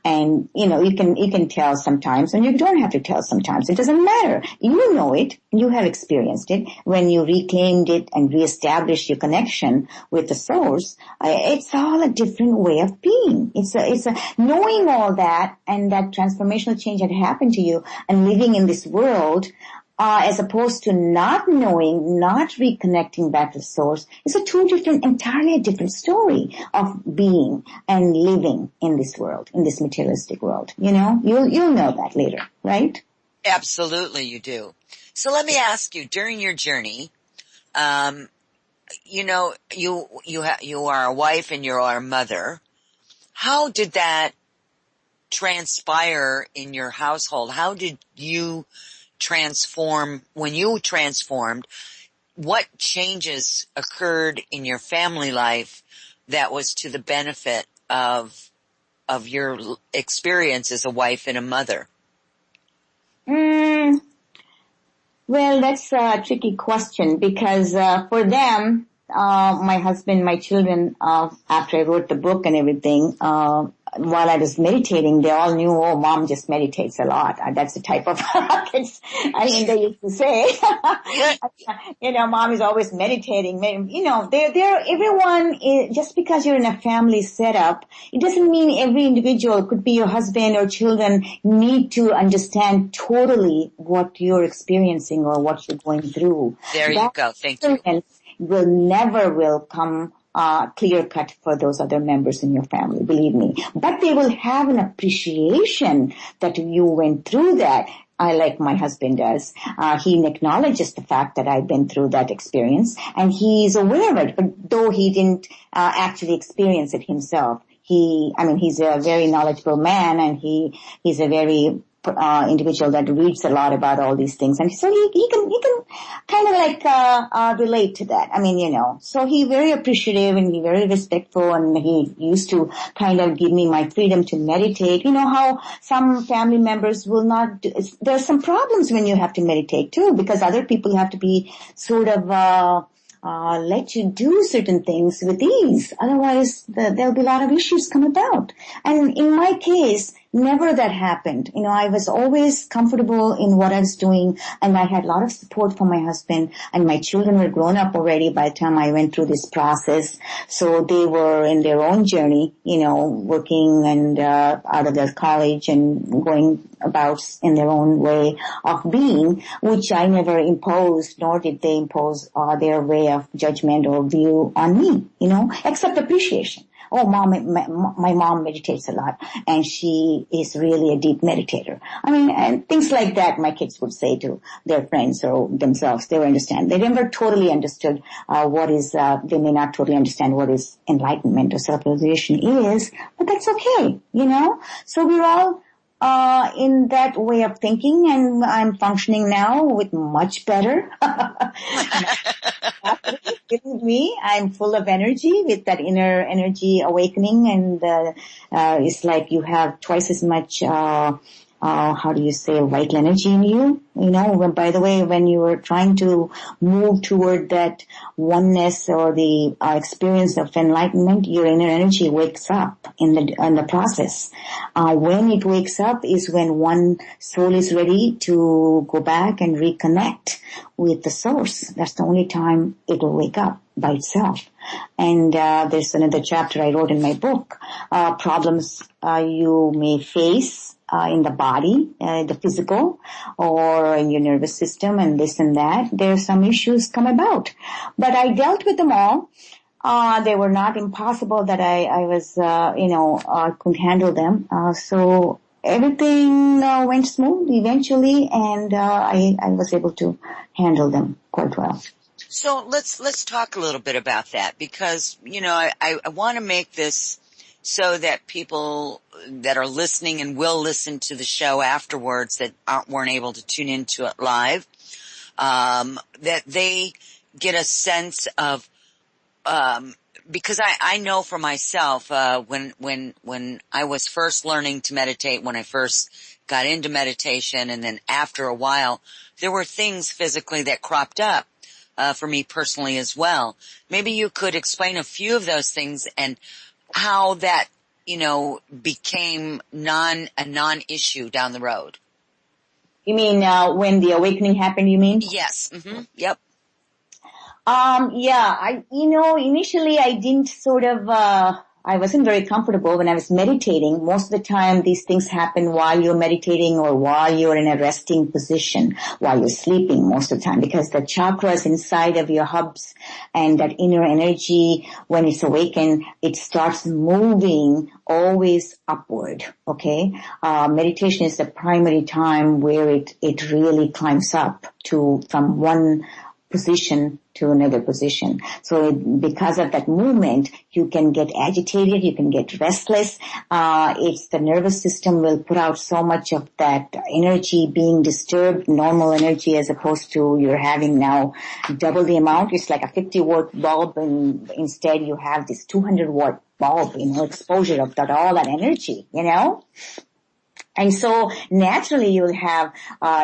and, you can tell sometimes and you don't have to tell sometimes. It doesn't matter. You know it. You have experienced it. When you reclaimed it and reestablished your connection with the source, it's all a different way of being. It's a knowing all that and that transformational change had happened to you and living in this world, as opposed to not knowing, not reconnecting back to the source, is entirely different story of being and living in this world, in this materialistic world. You'll know that later, right? Absolutely, you do. So let me ask you, during your journey, you are a wife and you are a mother. How did that transpire in your household? How did you transform when you transformed? What changes occurred in your family life that was to the benefit of your experience as a wife and a mother? Well, that's a tricky question because for them, my husband, my children, after I wrote the book and everything, while I was meditating, they all knew, oh, mom just meditates a lot. That's the type of kids, they used to say, mom is always meditating. Everyone is, just because you're in a family setup, it doesn't mean every individual, could be your husband or children, need to understand totally what you're experiencing or what you're going through. There you go. Thank you. Will come clear cut for those other members in your family, believe me. But they will have an appreciation that you went through that. Like my husband does. He acknowledges the fact that I've been through that experience and he's aware of it, but though he didn't actually experience it himself. He's a very knowledgeable man and he's a very individual that reads a lot about all these things, and so he can kind of relate to that. So he's very appreciative and he's very respectful, and he used to kind of give me my freedom to meditate. You know how some family members will not there's some problems when you have to meditate too, because other people have to be sort of let you do certain things with ease. Otherwise, there'll be a lot of issues come about. And in my case, never that happened. I was always comfortable in what I was doing, and I had a lot of support from my husband, and my children were grown up already by the time I went through this process. So they were in their own journey, working and out of their college and going about in their own way of being, which I never imposed, nor did they impose their way of judgment or view on me, except appreciation. Oh, my mom meditates a lot, and she is really a deep meditator. And things like that my kids would say to their friends or themselves. They would understand. They never totally understood they may not totally understand what is enlightenment or self-realization is, but that's okay, So we're all in that way of thinking, and I'm functioning now with much better. With me, I'm full of energy with that inner energy awakening, and it's like you have twice as much vital energy in you. By the way, when you are trying to move toward that oneness or the experience of enlightenment, your inner energy wakes up in the process. When it wakes up is when one soul is ready to go back and reconnect with the source. That's the only time it will wake up by itself. And there's another chapter I wrote in my book, problems you may face in the body, the physical, or in your nervous system, and this and that. There's some issues come about, but I dealt with them all. They were not impossible that I couldn't handle them. So everything went smooth eventually, and I was able to handle them quite well. So let's talk a little bit about that, because I want to make this so that people that are listening and will listen to the show afterwards that weren't able to tune into it live, that they get a sense of, because I know for myself, when I was first learning to meditate, when I first got into meditation, and then after a while, there were things physically that cropped up, for me personally as well. Maybe you could explain a few of those things and how that became a non-issue down the road? You mean when the awakening happened, you mean? Yes. Mm-hmm. Yep. Yeah, initially I didn't I wasn't very comfortable when I was meditating. Most of the time these things happen while you're meditating or while you're in a resting position, while you're sleeping most of the time, because the chakras inside of your hubs and that inner energy, when it's awakened, it starts moving always upward, okay? Meditation is the primary time where it really climbs up from one position to another position. So because of that movement, you can get agitated, you can get restless. It's the nervous system will put out so much of that energy being disturbed, normal energy, as opposed to you're having now double the amount. It's like a 50-watt bulb, and instead you have this 200-watt bulb, exposure of all that energy, And so naturally you'll have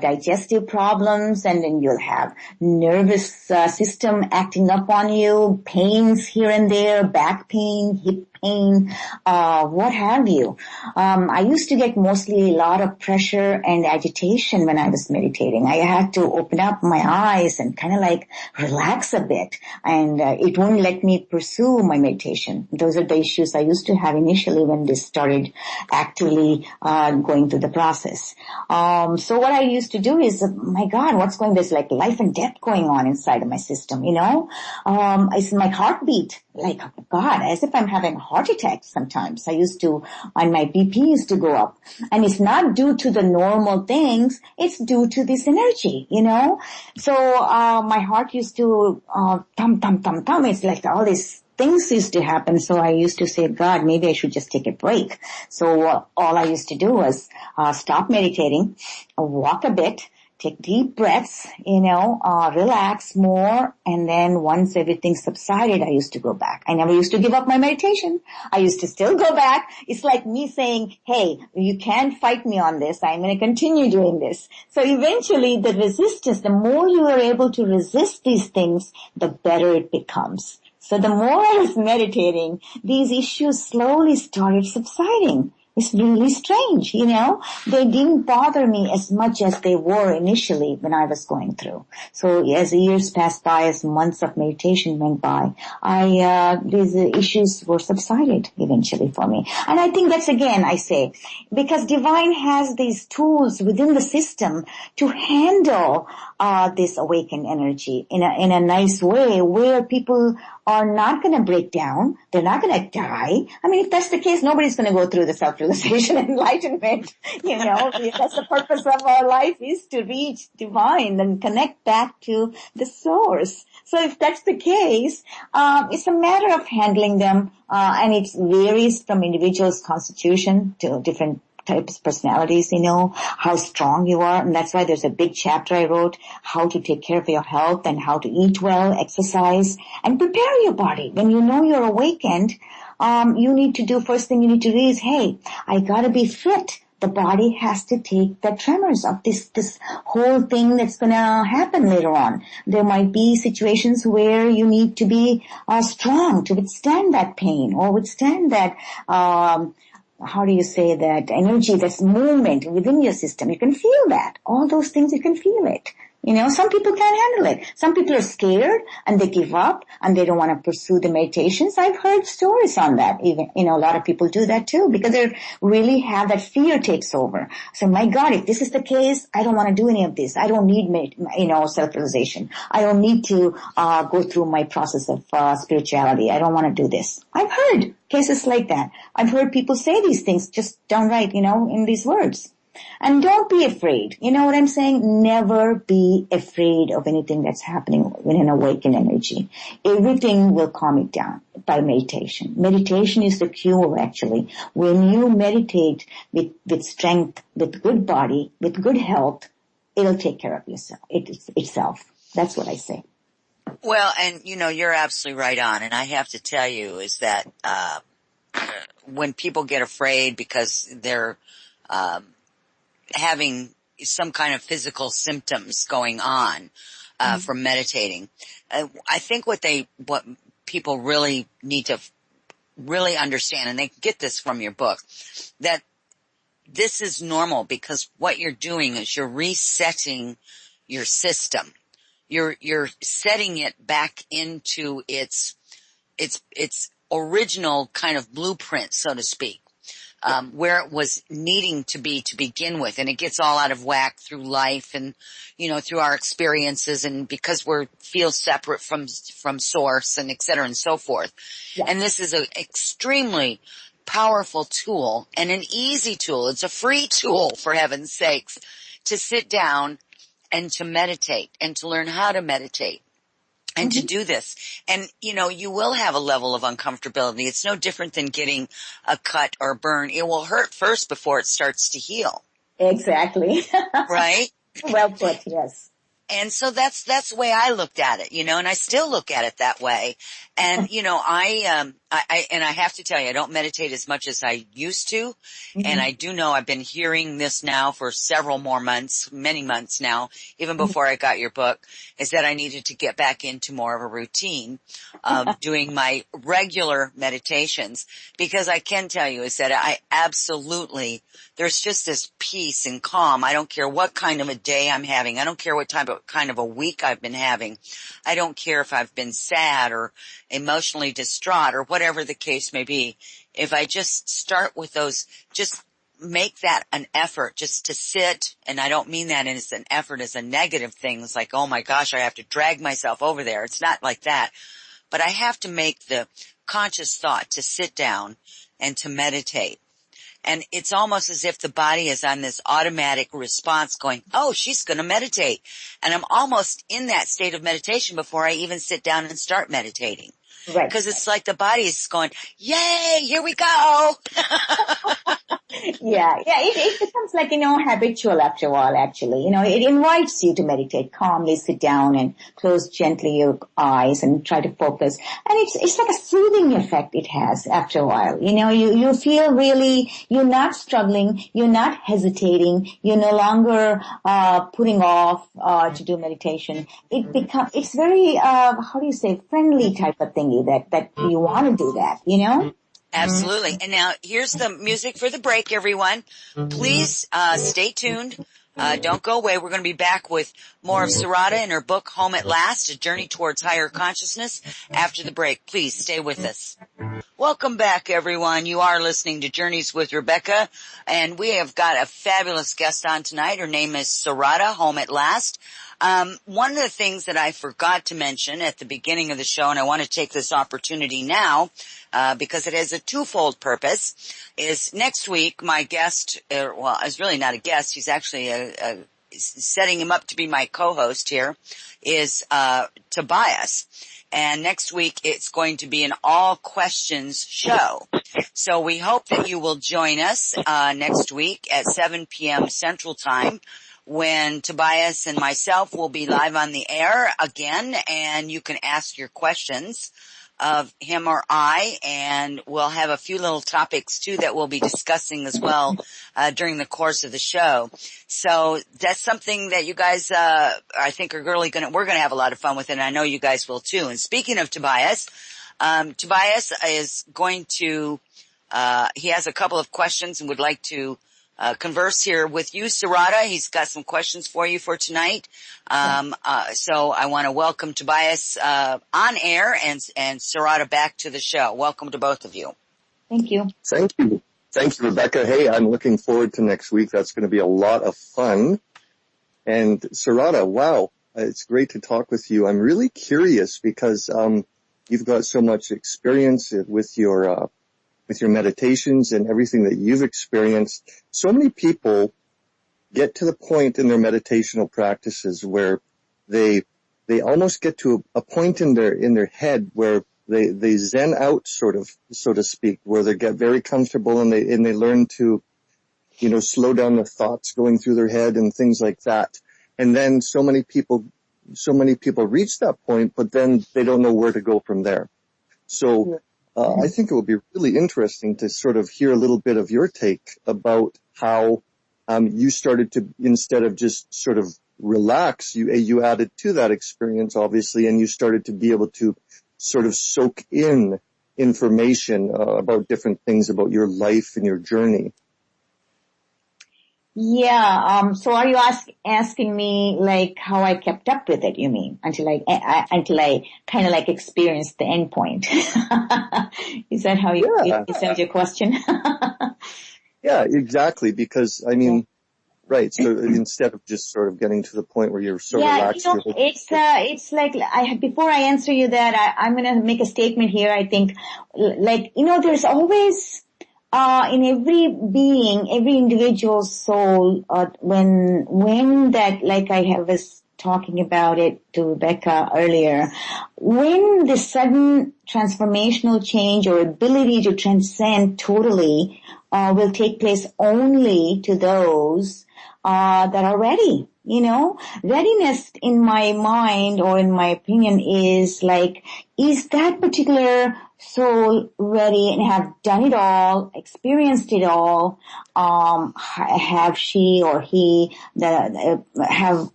digestive problems, and then you'll have nervous system acting up on you, pains here and there, back pain, hip pain, what have you. I used to get mostly a lot of pressure and agitation when I was meditating. I had to open up my eyes and kind of like relax a bit, and it wouldn't let me pursue my meditation. Those are the issues I used to have initially when this started actively going through the process. So what I used to do is, my God, there's like life and death going on inside of my system, It's my heartbeat, like, God, as if I'm having a heart attack sometimes. And my BP used to go up. And it's not due to the normal things, it's due to this energy, So, my heart used to, thump, thump, thump, thump. It's like all these things used to happen. So I used to say, God, maybe I should just take a break. So all I used to do was stop meditating, walk a bit, take deep breaths, relax more. And then once everything subsided, I used to go back. I never used to give up my meditation. I used to still go back. It's like me saying, hey, you can't fight me on this. I'm going to continue doing this. So eventually the resistance, the more you are able to resist these things, the better it becomes. So the more I was meditating, these issues slowly started subsiding. It's really strange, They didn't bother me as much as they were initially when I was going through. So as years passed by, as months of meditation went by, these issues were subsided eventually for me. And I think that's, again, I say, because Divine has these tools within the system to handle this awakened energy in a nice way, where people are not going to break down. They're not going to die. I mean, if that's the case, nobody's going to go through the self-realization and enlightenment. That's the purpose of our life, is to reach Divine and connect back to the source. So if that's the case, it's a matter of handling them, and it varies from individual's constitution to different types of personalities, how strong you are. And that's why there's a big chapter I wrote, how to take care of your health and how to eat well, exercise, and prepare your body. When you know you're awakened, first thing you need to do is, hey, I gotta be fit. The body has to take the tremors of this whole thing that's gonna happen later on. There might be situations where you need to be strong to withstand that pain or withstand that how do you say that energy, that's movement within your system. You can feel that. All those things, you can feel it. Some people can't handle it. Some people are scared and they give up and they don't want to pursue the meditations. I've heard stories on that. Even, a lot of people do that too because they really have that fear takes over. So my God, if this is the case, I don't want to do any of this. I don't need, self-realization. I don't need to, go through my process of, spirituality. I don't want to do this. I've heard cases like that. I've heard people say these things just downright, in these words. And don't be afraid. You know what I'm saying? Never be afraid of anything that's happening in an awakened energy. Everything will calm it down by meditation. Meditation is the cure, actually. When you meditate with strength, with good body, with good health, it'll take care of itself. That's what I say. Well, and you're absolutely right on. And I have to tell you is that when people get afraid because they're having some kind of physical symptoms going on from meditating, I think what people really need to really understand, and they get this from your book, that this is normal because what you're doing is you're resetting your system. You're setting it back into its original kind of blueprint, so to speak. Where it was needing to be to begin with. And it gets all out of whack through life and, through our experiences and because feel separate from source and et cetera and so forth. Yeah. And this is an extremely powerful tool and an easy tool. It's a free tool, for heaven's sakes, to sit down and to meditate and to learn how to meditate. And to do this. And, you will have a level of uncomfortability. It's no different than getting a cut or burn. It will hurt first before it starts to heal. Exactly. Right? Well put, yes. And so that's the way I looked at it, and I still look at it that way. And, I have to tell you, I don't meditate as much as I used to. Mm-hmm. And I do know I've been hearing this now for several more months, many months now, even before I got your book, is that I needed to get back into more of a routine of doing my regular meditations, because I can tell you is that I absolutely, there's just this peace and calm. I don't care what kind of a day I'm having. I don't care what kind of a week I've been having. I don't care if I've been sad or emotionally distraught or whatever the case may be. If I just start with those, just make that an effort just to sit, and I don't mean that as an effort as a negative thing. It's like, oh my gosh, I have to drag myself over there. It's not like that. But I have to make the conscious thought to sit down and to meditate. And it's almost as if the body is on this automatic response going, oh, she's going to meditate. And I'm almost in that state of meditation before I even sit down and start meditating. Right. Because it's like the body is going, yay, here we go. Yeah. It becomes like, habitual after a while, actually. It invites you to meditate calmly, sit down and close gently your eyes and try to focus. And it's like a soothing effect it has after a while. You feel really, you're not struggling, you're not hesitating, you're no longer, putting off, to do meditation. It's very, friendly type of thingy that you want to do that, Absolutely. And now here's the music for the break, everyone. Please stay tuned. Don't go away. We're going to be back with more of Sarada and her book, Home at Last, A Journey Towards Higher Consciousness, after the break. Please stay with us. Welcome back, everyone. You are listening to Journeys with Rebecca, and we have got a fabulous guest on tonight. Her name is Sarada, Home at Last. One of the things that I forgot to mention at the beginning of the show, and I want to take this opportunity now, because it has a twofold purpose, is next week my guest, is really not a guest, he's actually setting him up to be my co-host here, is Tobias. And next week it's going to be an all questions show. So we hope that you will join us next week at 7 p.m. Central Time, when Tobias and myself will be live on the air again, and you can ask your questions of him or I, and we'll have a few little topics too that we'll be discussing as well during the course of the show. So that's something that you guys I think are really we're gonna have a lot of fun with it, and I know you guys will too. And speaking of Tobias, Tobias is going to he has a couple of questions and would like to converse here with you, Sarada. He's got some questions for you for tonight. So I want to welcome Tobias on air and Sarada back to the show. Welcome to both of you. Thank you. Thank you. Thank you, Rebecca. Hey, I'm looking forward to next week. That's going to be a lot of fun. And Sarada, wow, it's great to talk with you. I'm really curious because you've got so much experience with your meditations and everything that you've experienced. So many people get to the point in their meditational practices where they almost get to a point in their head where they zen out, sort of, so to speak, where they get very comfortable and they learn to, slow down the thoughts going through their head and things like that. And then so many people reach that point, but then they don't know where to go from there. So I think it would be really interesting to sort of hear a little bit of your take about how you started to, instead of just sort of relax, you added to that experience, obviously, and you started to be able to sort of soak in information about different things about your life and your journey. Yeah. So are you asking me like how I kept up with it? You mean until I kind of like experienced the end point? Is that how you? Yeah. Is that your question? Yeah, exactly. Because I mean, right. So instead of just sort of getting to the point where you're so relaxed, it's like before I answer you that, I'm going to make a statement here. I think, like, there's always, in every being, every individual soul, when that, like was talking about it to Rebecca earlier, when the sudden transformational change or ability to transcend totally, will take place only to those that are ready. Readiness in my mind or in my opinion is like, is that particular soul ready and have done it all, experienced it all? Have she or he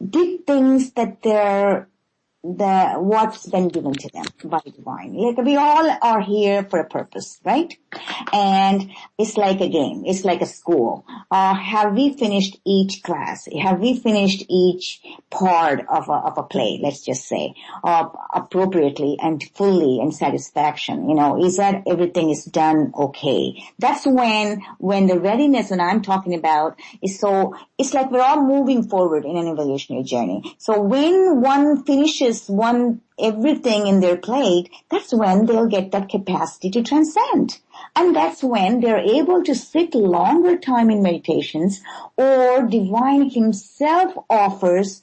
did things that what's been given to them by divine. Like we all are here for a purpose, right? And it's like a game. It's like a school. Have we finished each class? Have we finished each part of a play? Let's just say, appropriately and fully and satisfaction. Is that everything is done okay? That's when the readiness, when I'm talking about, it's like we're all moving forward in an evolutionary journey. So when one finishes everything in their plate, that's when they'll get that capacity to transcend. And that's when they're able to sit longer time in meditations, or divine himself offers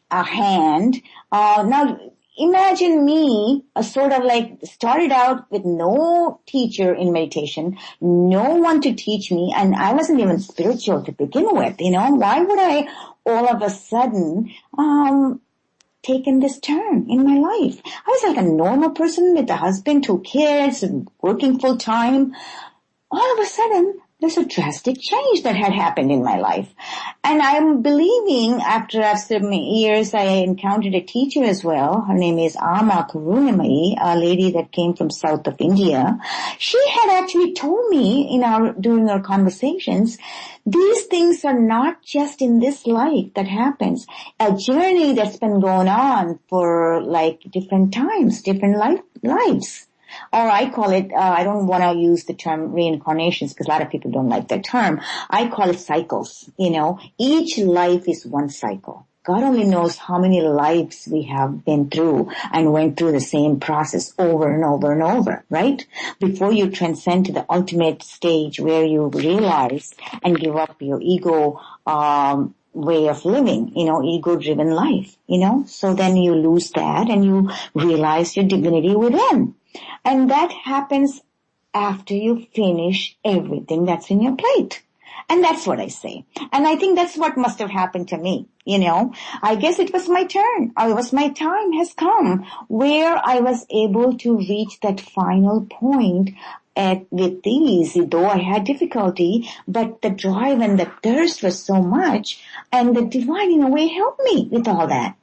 a hand. Now, imagine me, sort of like started out with no teacher in meditation, no one to teach me, and I wasn't even spiritual to begin with. Why would I all of a sudden, taken this turn in my life? I was like a normal person with a husband, 2 kids, working full time. All of a sudden, there's a drastic change that had happened in my life. And I'm believing after some years I encountered a teacher as well. Her name is Ama Karunamai, a lady that came from south of India. She had actually told me during our conversations, these things are not just in this life that happens. A journey that's been going on for like different times, different lives. Or I call it, I don't want to use the term reincarnations because a lot of people don't like that term. I call it cycles. Each life is one cycle. God only knows how many lives we have been through and went through the same process over and over and over, right? Before you transcend to the ultimate stage where you realize and give up your ego, way of living, ego-driven life, So then you lose that and you realize your divinity within. And that happens after you finish everything that's in your plate. And that's what I say. And I think that's what must have happened to me, I guess it was my turn. My time has come where I was able to reach that final point with ease, though I had difficulty, but the drive and the thirst was so much, and the divine in a way helped me with all that,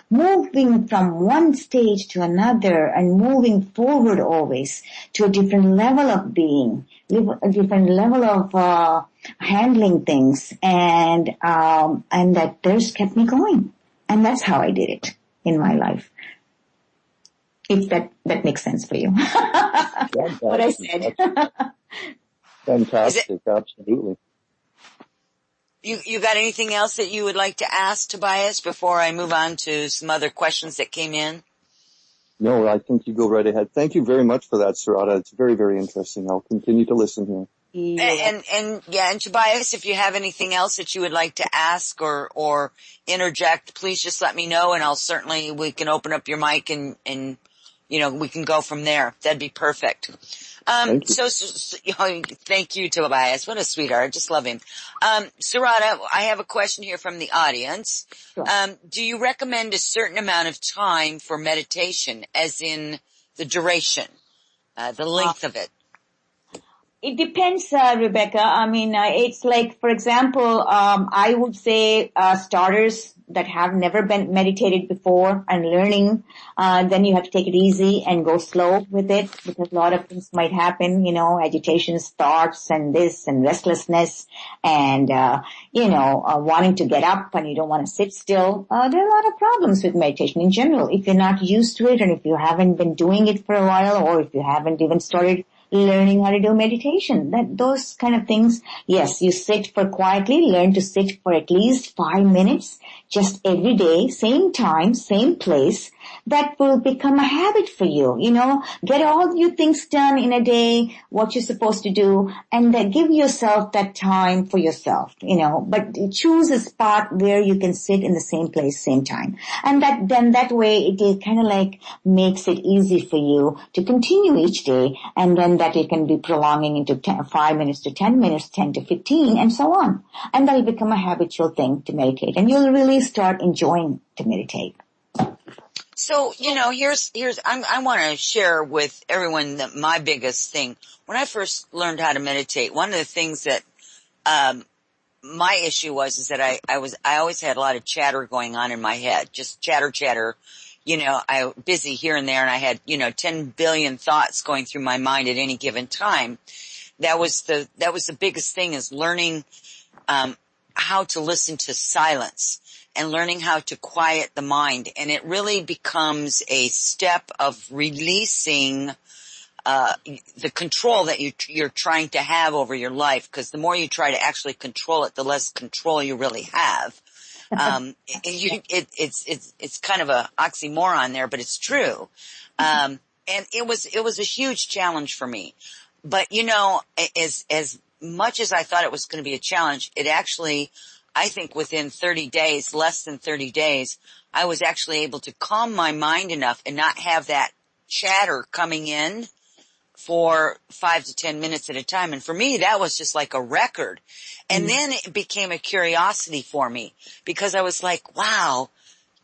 moving from one stage to another and moving forward always to a different level of being, a different level of handling things, and that thirst kept me going. And that's how I did it in my life. If that makes sense for you. What I said. Fantastic, absolutely. You got anything else that you would like to ask Tobias before I move on to some other questions that came in? No, I think you go right ahead. Thank you very much for that, Sarada. It's very, very interesting. I'll continue to listen here. Yeah. And Tobias, if you have anything else that you would like to ask or interject, please just let me know, and we can open up your mic and we can go from there. That'd be perfect. Thank you. So, thank you, Tobias. What a sweetheart. I just love him. Sarada, I have a question here from the audience. Sure. Do you recommend a certain amount of time for meditation, as in the duration, the length of it? It depends, Rebecca. I mean, it's like, for example, I would say starters that have never been meditated before and learning, then you have to take it easy and go slow with it because a lot of things might happen, agitations, thoughts and this and restlessness and, wanting to get up and you don't want to sit still. There are a lot of problems with meditation in general. If you're not used to it and if you haven't been doing it for a while or if you haven't even started learning how to do meditation, those kind of things. Yes, you sit for quietly, learn to sit for at least 5 minutes, just every day, same time, same place. That will become a habit for you, get all your things done in a day, what you're supposed to do, and give yourself that time for yourself, but choose a spot where you can sit in the same place, same time. And that way it kind of like makes it easy for you to continue each day, and then that it can be prolonging into 5 minutes to 10 minutes, 10 to 15, and so on. And that'll become a habitual thing to meditate, and you'll really start enjoying to meditate. So, I want to share with everyone that my biggest thing, when I first learned how to meditate, one of the things that, my issue is that I always had a lot of chatter going on in my head, just chatter, I busy here and there and I had, 10 billion thoughts going through my mind at any given time. That was the biggest thing is learning, how to listen to silence and learning how to quiet the mind. And it really becomes a step of releasing the control that you're trying to have over your life, because the more you try to actually control it, the less control you really have. It's kind of a oxymoron there, but it's true. And it was a huge challenge for me. But as much as I thought it was going to be a challenge, it actually, I think within 30 days, less than 30 days, I was actually able to calm my mind enough and not have that chatter coming in for 5 to 10 minutes at a time. And for me, that was just like a record. And then it became a curiosity for me because I was like, wow,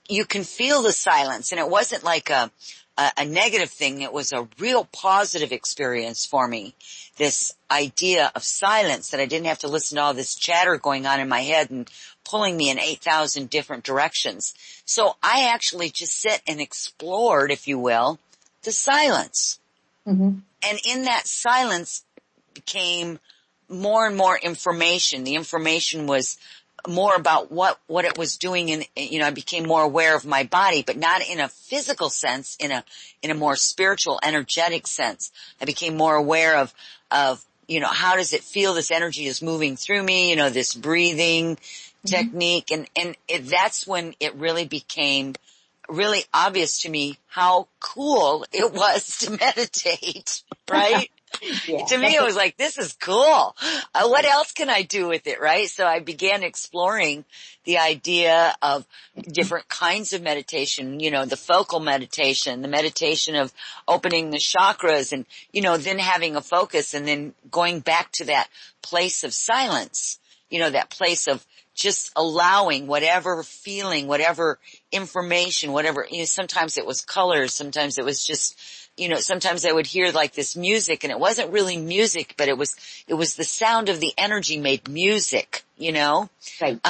you can feel the silence. And it wasn't like a negative thing. It was a real positive experience for me. This idea of silence, that I didn't have to listen to all this chatter going on in my head and pulling me in 8,000 different directions. So I actually just sit and explored, if you will, the silence. Mm-hmm. And in that silence became more and more information. The information was more about what it was doing, and I became more aware of my body, but not in a physical sense, in a more spiritual, energetic sense. I became more aware of how does it feel this energy is moving through me, this breathing technique, and that's when it really became really obvious to me how cool it was to meditate, right? Yeah. To me, it was like, this is cool. What else can I do with it, right? So I began exploring the idea of different kinds of meditation, the focal meditation, the meditation of opening the chakras and, then having a focus and then going back to that place of silence, that place of just allowing whatever feeling, whatever information, whatever, sometimes it was colors, sometimes it was just, sometimes I would hear like this music and it wasn't really music, but it was the sound of the energy made music, Right.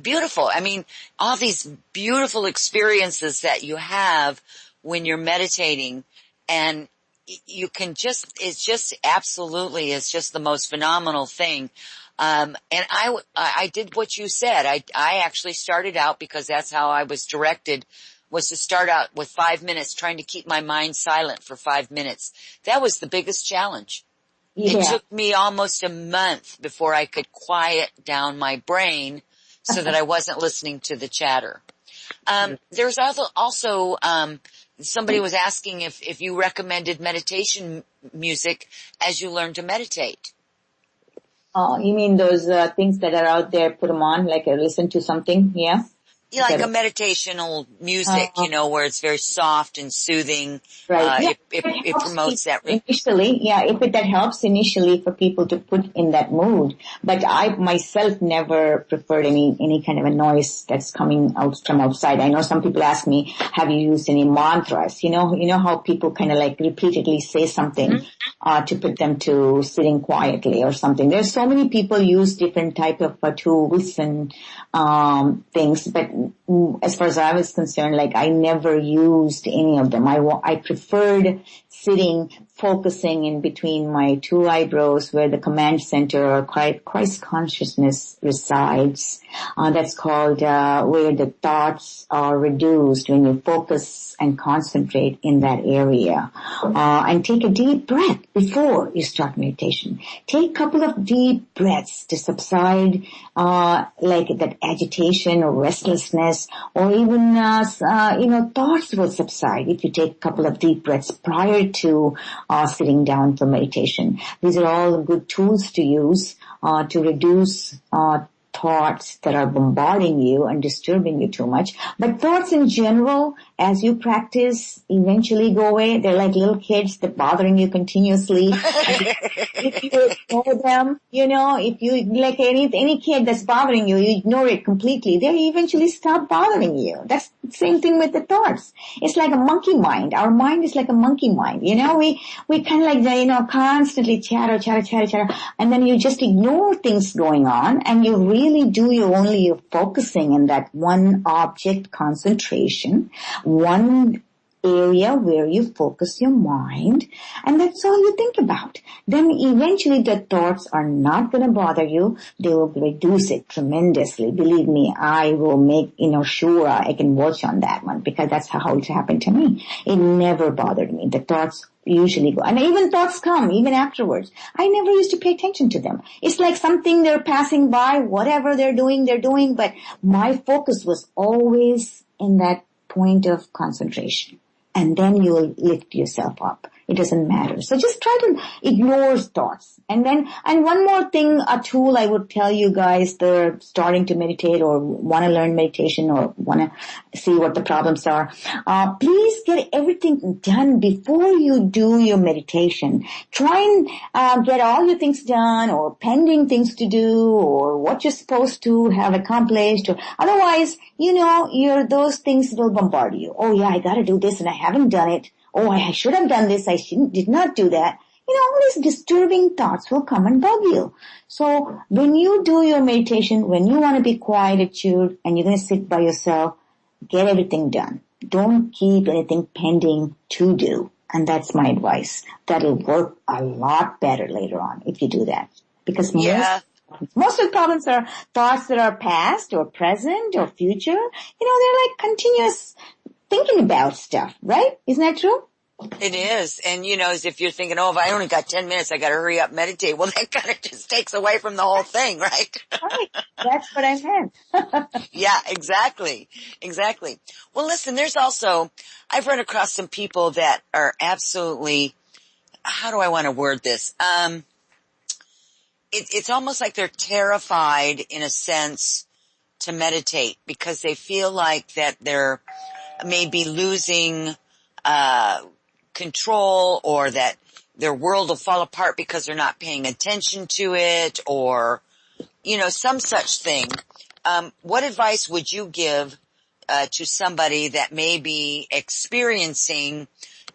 Beautiful. I mean, all these beautiful experiences that you have when you're meditating, and you can it's just the most phenomenal thing. And I did what you said. I actually started out, because that's how I was directed, was to start out with 5 minutes, trying to keep my mind silent for 5 minutes. That was the biggest challenge. Yeah. It took me almost a month before I could quiet down my brain so that I wasn't listening to the chatter. There's also, somebody was asking if you recommended meditation music as you learn to meditate. Oh, you mean those things that are out there, put them on, like listen to something, yeah? like a meditational music, where it's very soft and soothing. Right. It promotes that. Initially, if that helps initially for people to put in that mood. But I myself never preferred any kind of a noise that's coming out from outside. I know some people ask me, have you used any mantras? You know how people kind of like repeatedly say something, to put them to sitting quietly or something. There's so many people use different type of tools and, things, but as far as I was concerned, like I never used any of them. I preferred sitting, focusing in between my two eyebrows where the command center or Christ consciousness resides. That's called, where the thoughts are reduced when you focus and concentrate in that area. And take a deep breath before you start meditation. Take a couple of deep breaths to subside, like that agitation or restlessness or even, thoughts will subside if you take a couple of deep breaths prior to sitting down for meditation. These are all good tools to use to reduce thoughts that are bombarding you and disturbing you too much. But thoughts in general, as you practice, eventually go away. They're like little kids that bothering you continuously. If you ignore them, if you, like any kid that's bothering you, you ignore it completely, they eventually stop bothering you. That's the same thing with the thoughts. It's like a monkey mind. Our mind is like a monkey mind. We kind of like, constantly chatter, and then you just ignore things going on and you really do you're focusing in that one object concentration, one area where you focus your mind, and that's all you think about. Then eventually the thoughts are not going to bother you. They will reduce it tremendously. Believe me, I will make, sure I can watch on that one because that's how it happened to me. It never bothered me. The thoughts usually go. And even thoughts come, even afterwards. I never used to pay attention to them. It's like something they're passing by, whatever they're doing, but my focus was always in that point of concentration. And then you will lift yourself up. It doesn't matter. So just try to ignore thoughts. And one more thing, a tool I would tell you guys that are starting to meditate or want to learn meditation or want to see what the problems are. Please get everything done before you do your meditation. Try and get all your things done or pending things to do or what you're supposed to have accomplished. Or otherwise, those things will bombard you. Oh yeah, I got to do this and I haven't done it. Oh, I should have done this. Did not do that. All these disturbing thoughts will come and bug you. So when you do your meditation, when you want to be quiet and chilled and you're going to sit by yourself, get everything done. Don't keep anything pending to do. And that's my advice. That'll work a lot better later on if you do that. Because most of the problems are thoughts that are past or present or future. They're like continuous thinking about stuff, right? Isn't that true? It is. And, as if you're thinking, if I only got 10 minutes, I got to hurry up, meditate. Well, that kind of just takes away from the whole thing, right? Right. That's what I meant. Yeah, exactly. Well, listen, I've run across some people that are absolutely, how do I want to word this? It's almost like they're terrified in a sense to meditate because they feel like that they're maybe losing control or that their world will fall apart because they're not paying attention to it or, some such thing. What advice would you give to somebody that may be experiencing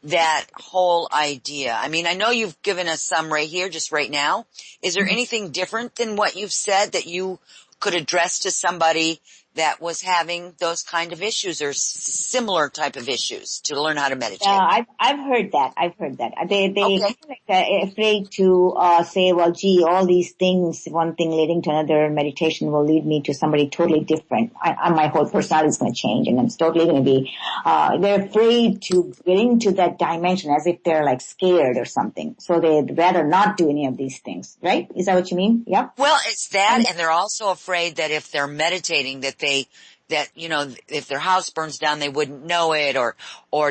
that whole idea? I mean, I know you've given us some right here, just right now. Is there anything different than what you've said that you could address to somebody that was having those kind of issues or similar type of issues to learn how to meditate? I've heard that. They're afraid to say, well, gee, all these things, one thing leading to another, meditation will lead me to somebody totally different. My whole personality is going to change, and it's totally going to be. They're afraid to get into that dimension as if they're like scared or something. So they'd rather not do any of these things, right? Is that what you mean? Yeah. Well, it's that, and they're also afraid that if they're meditating, that that, if their house burns down, they wouldn't know it, or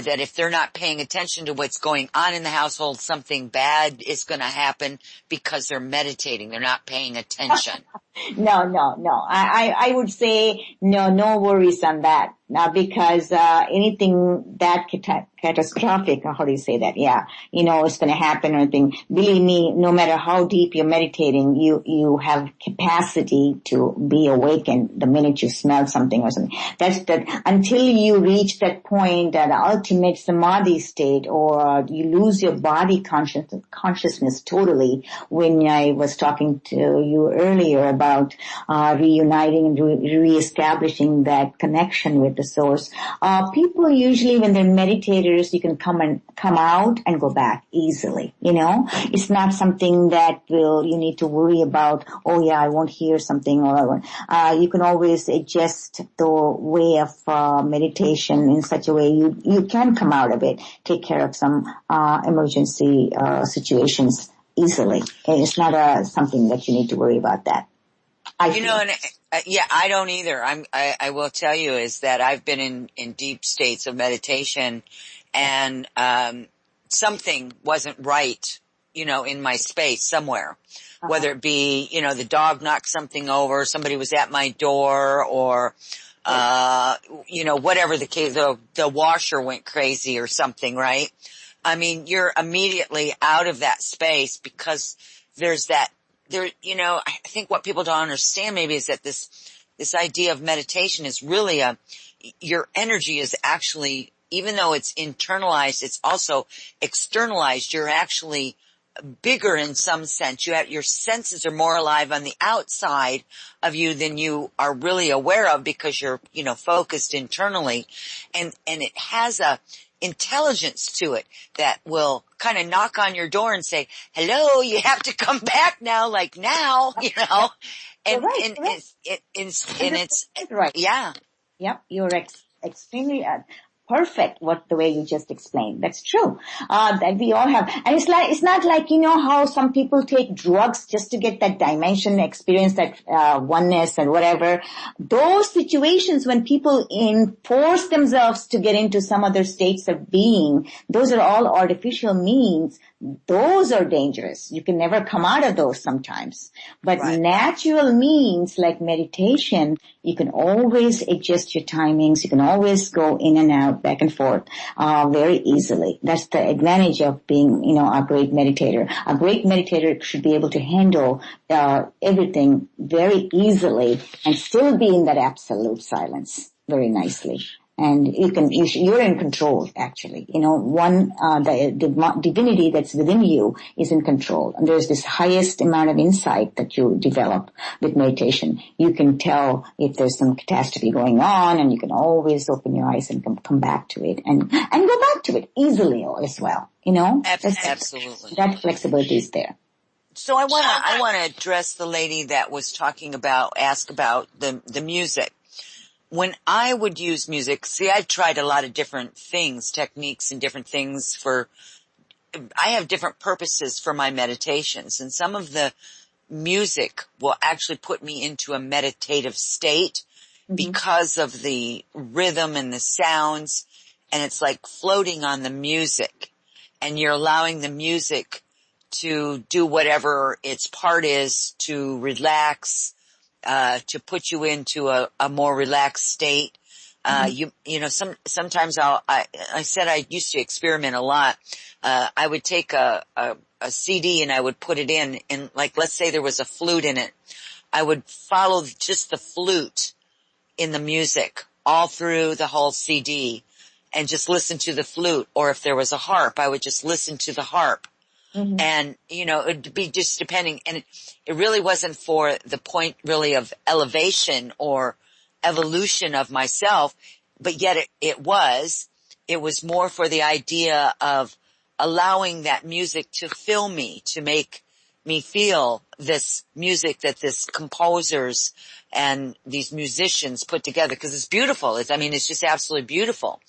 that if they're not paying attention to what's going on in the household, something bad is going to happen because they're meditating. They're not paying attention. No. I would say no worries on that. Now, because anything that catastrophic, or how do you say that? Yeah, it's going to happen or anything. Believe me, no matter how deep you're meditating, you have capacity to be awakened the minute you smell something or something. That's that. Until you reach that point, that ultimate samadhi state, or you lose your body consciousness totally. When I was talking to you earlier about reuniting and reestablishing that connection with the source, people usually, when they're meditators, you can come out and go back easily. It's not something that you need to worry about. Oh yeah, I won't hear something, or you can always adjust the way of meditation in such a way you can come out of it, take care of some emergency situations easily. It's not something that you need to worry about that. I don't either. I will tell you is that I've been in deep states of meditation, and something wasn't right, in my space somewhere. Whether it be, the dog knocked something over, somebody was at my door, or whatever the case, the washer went crazy or something, right? I mean, you're immediately out of that space because there's that. I think what people don't understand maybe is that this idea of meditation is really your energy is actually, even though it's internalized, it's also externalized. You're actually bigger in some sense. Your senses are more alive on the outside of you than you are really aware of because you're, focused internally. And it has a intelligence to it that will kind of knock on your door and say, hello, you have to come back now, like now, and right. it's right. Yeah. Yep. You're extremely perfect the way you just explained. That's true. That we all have. And it's not like, how some people take drugs just to get that dimension, experience that oneness and whatever. Those situations when people force themselves to get into some other states of being, those are all artificial means. Those are dangerous. You can never come out of those sometimes. But right. Natural means like meditation, you can always adjust your timings. You can always go in and out, back and forth, very easily. That's the advantage of being, a great meditator. A great meditator should be able to handle, everything very easily and still be in that absolute silence very nicely. And you're in control, actually. The divinity that's within you is in control. And there's this highest amount of insight that you develop with meditation. You can tell if there's some catastrophe going on, and you can always open your eyes and come back to it and go back to it easily as well. Absolutely. That flexibility is there. So I want to address the lady that was ask about the music. When I would use music, I've tried a lot of different techniques and different things I have different purposes for my meditations, and some of the music will actually put me into a meditative state because of the rhythm and the sounds, and it's like floating on the music, and you're allowing the music to do whatever its part is to relax, to put you into a more relaxed state. Sometimes I said I used to experiment a lot. I would take a CD and I would put it in, and like, let's say there was a flute in it. I would follow just the flute in the music all through the whole CD and just listen to the flute. Or if there was a harp, I would just listen to the harp. And, it'd be just depending. And it really wasn't for the point really of elevation or evolution of myself, but yet it was more for the idea of allowing that music to fill me, to make me feel this music that this composers and these musicians put together, because it's beautiful. It's just absolutely beautiful.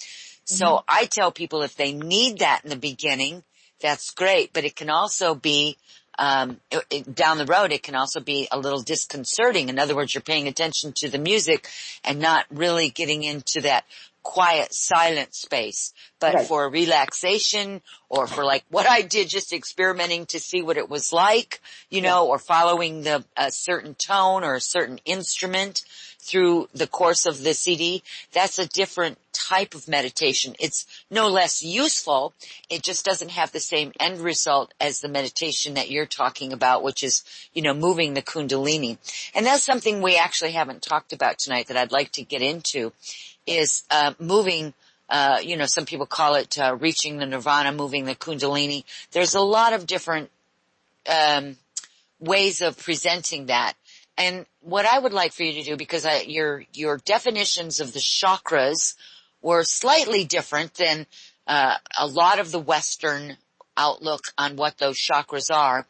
So I tell people if they need that in the beginning, that's great, but it can also be down the road, it can also be a little disconcerting. In other words, you're paying attention to the music and not really getting into that quiet, silent space. But Right. for relaxation, or for like what I did, just experimenting to see what it was like, or following a certain tone or a certain instrument through the course of the CD, that's a different type of meditation. It's no less useful. It just doesn't have the same end result as the meditation that you're talking about, which is, moving the Kundalini. And that's something we actually haven't talked about tonight that I'd like to get into, is moving, some people call it reaching the nirvana, moving the Kundalini. There's a lot of different ways of presenting that. And what I would like for you to do, because your definitions of the chakras were slightly different than a lot of the Western outlook on what those chakras are.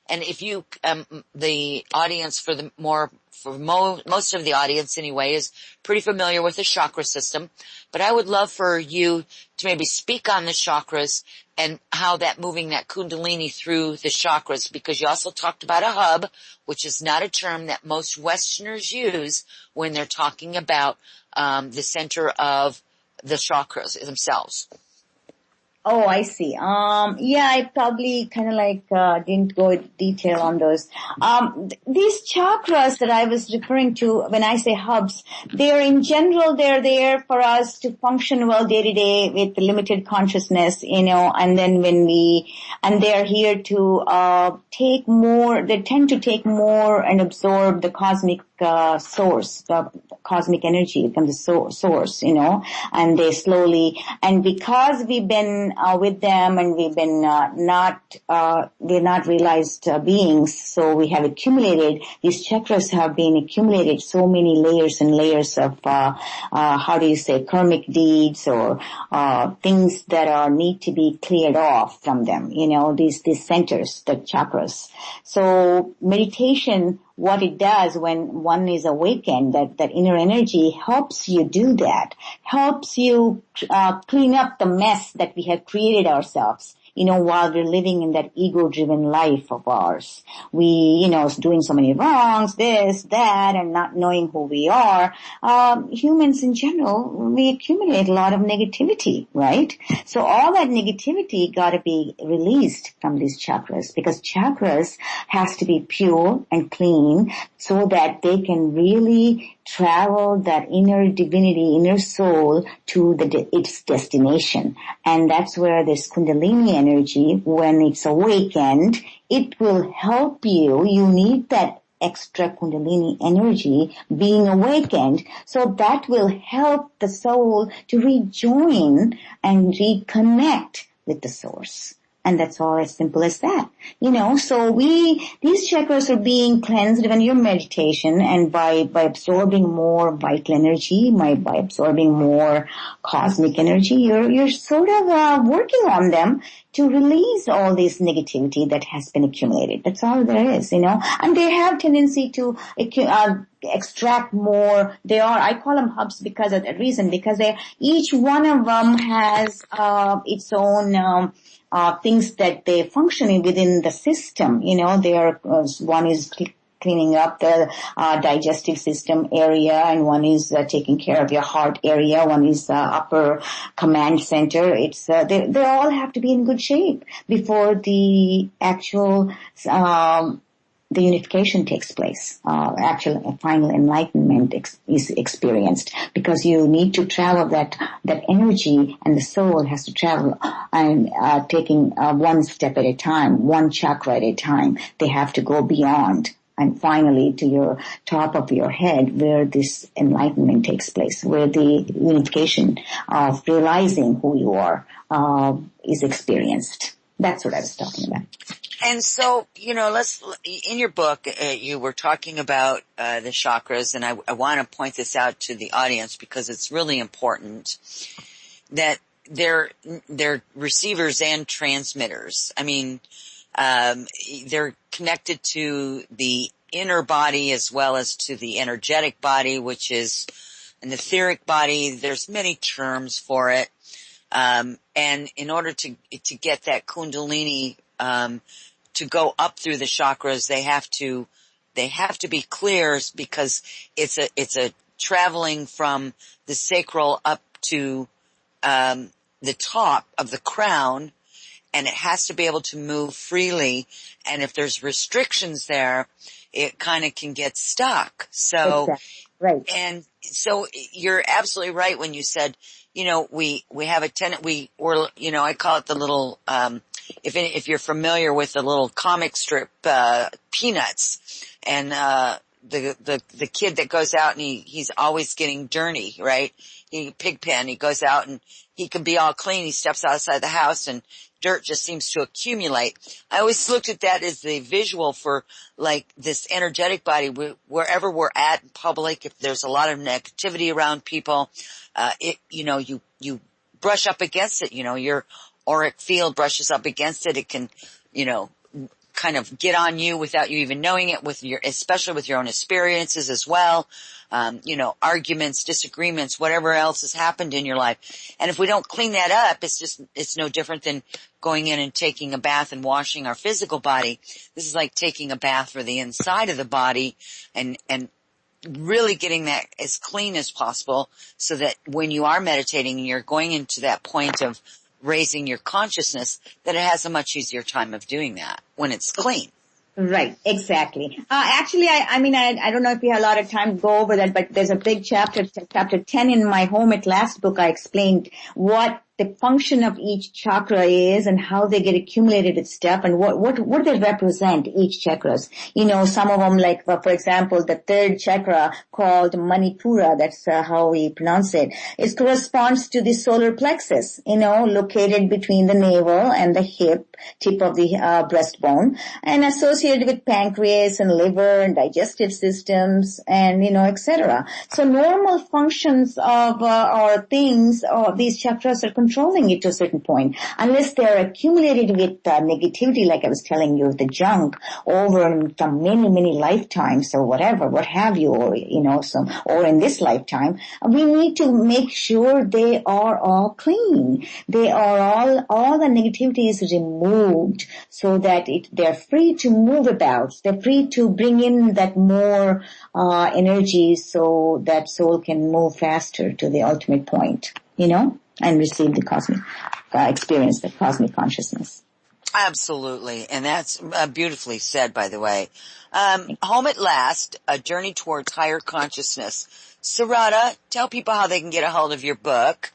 And if you, the audience most of the audience anyway, is pretty familiar with the chakra system. But I would love for you to maybe speak on the chakras and how that moving that Kundalini through the chakras, because you also talked about a hub, which is not a term that most Westerners use when they're talking about the center of the chakras themselves. Oh, I see. I probably kind of didn't go into detail on those. These chakras that I was referring to when I say hubs, they're in general, they're there for us to function well day to day with limited consciousness, and then and they're here to, they tend to take more and absorb the cosmic source, the cosmic energy from the source, and they slowly, and because we've been with them and we've been we're not realized beings, so we have accumulated, these chakras have been accumulated so many layers and layers of, karmic deeds or things that need to be cleared off from them, these centers, the chakras. So meditation, what it does when one is awakened, that inner energy helps you do that, helps you clean up the mess that we have created ourselves, while we're living in that ego-driven life of ours. We, doing so many wrongs, this, that, and not knowing who we are. Humans in general, we accumulate a lot of negativity, right? So all that negativity got to be released from these chakras, because chakras has to be pure and clean so that they can really travel that inner divinity, inner soul to its destination. And that's where this Kundalini energy, when it's awakened, it will help you. You need that extra Kundalini energy being awakened, so that will help the soul to rejoin and reconnect with the source. And that's all, as simple as that. So these chakras are being cleansed when you're meditation, and by absorbing more vital energy, by absorbing more cosmic energy, you're sort of working on them to release all this negativity that has been accumulated. That's all there is, and they have tendency to extract more. I call them hubs because of that reason, because each one of them has its own things that they're functioning within the system. One is cleaning up the digestive system area, and one is taking care of your heart area. One is upper command center. It's they all have to be in good shape before the actual the unification takes place. Actual final enlightenment is experienced, because you need to travel that energy, and the soul has to travel and taking one step at a time, one chakra at a time. They have to go beyond, and finally to your top of your head, where this enlightenment takes place, where the unification of realizing who you are is experienced. That's what I was talking about. And so, in your book, you were talking about the chakras, and I want to point this out to the audience because it's really important that they're receivers and transmitters. I mean, they're connected to the inner body as well as to the energetic body, which is an etheric body. There's many terms for it. And in order to get that Kundalini, to go up through the chakras, they have to be clear because it's a traveling from the sacral up to, the top of the crown, and it has to be able to move freely. And if there's restrictions there, it kind of can get stuck. So, Exactly. Right. and so you're absolutely right when you said, we have a tenant, I call it the little, if you're familiar with the little comic strip, Peanuts, and, the kid that goes out and he's always getting dirty, right? Pigpen, he goes out and he can be all clean. He steps outside the house and dirt just seems to accumulate. I always looked at that as the visual for like this energetic body. Wherever we're at in public, if there's a lot of negativity around people, you brush up against it. Your auric field brushes up against it. It can, kind of get on you without you even knowing it, especially with your own experiences as well. Arguments, disagreements, whatever else has happened in your life. And if we don't clean that up, it's no different than going in and taking a bath and washing our physical body. This is like taking a bath for the inside of the body and really getting that as clean as possible so that when you are meditating and you're going into that point of raising your consciousness, that it has a much easier time of doing that when it's clean. Right, exactly. Actually, I don't know if we have a lot of time to go over that, but there's a big chapter 10 in my Home at Last book. I explained what the function of each chakra is and how they get accumulated with stuff and what they represent, each chakras. Some of them, like, for example, the third chakra called Manipura, that's how we pronounce it. It corresponds to the solar plexus, located between the navel and the tip of the breastbone, and associated with pancreas and liver and digestive systems and, etc. So normal functions of or things of these chakras are controlling it to a certain point, unless they're accumulated with negativity, like I was telling you, the junk over from many, many lifetimes or whatever, what have you, or, or in this lifetime. We need to make sure they are all clean. They are all the negativity is removed so that they're free to move about. They're free to bring in that more energy so that soul can move faster to the ultimate point, and receive the cosmic, experience the cosmic consciousness. Absolutely. And that's beautifully said, by the way. Home at Last, A Journey Towards Higher Consciousness. Sarada, tell people how they can get a hold of your book.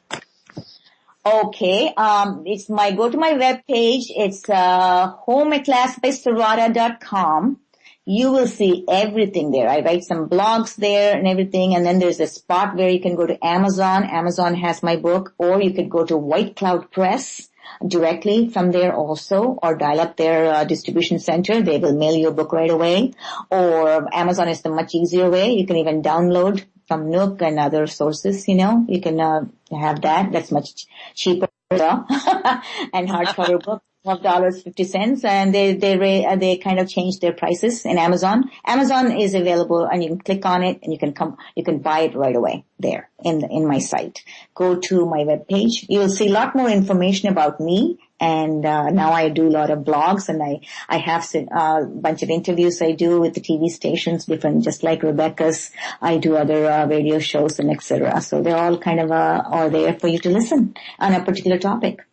Okay, go to my webpage. It's homeatlastbysarada.com. You will see everything there. I write some blogs there and everything, and then there's a spot where you can go to Amazon. Amazon has my book, or you could go to White Cloud Press directly from there also, or dial up their distribution center. They will mail you a book right away. Or Amazon is the much easier way. You can even download from Nook and other sources, You can have that. That's much cheaper and hardcover book. $12.50, and they kind of changed their prices in Amazon. Amazon is available, and you can click on it, and you can buy it right away there in my site. Go to my webpage. You will see a lot more information about me. And now I do a lot of blogs, and I have a bunch of interviews I do with the TV stations, different, just like Rebecca's. I do other radio shows and etc. So they're all kind of are there for you to listen on a particular topic.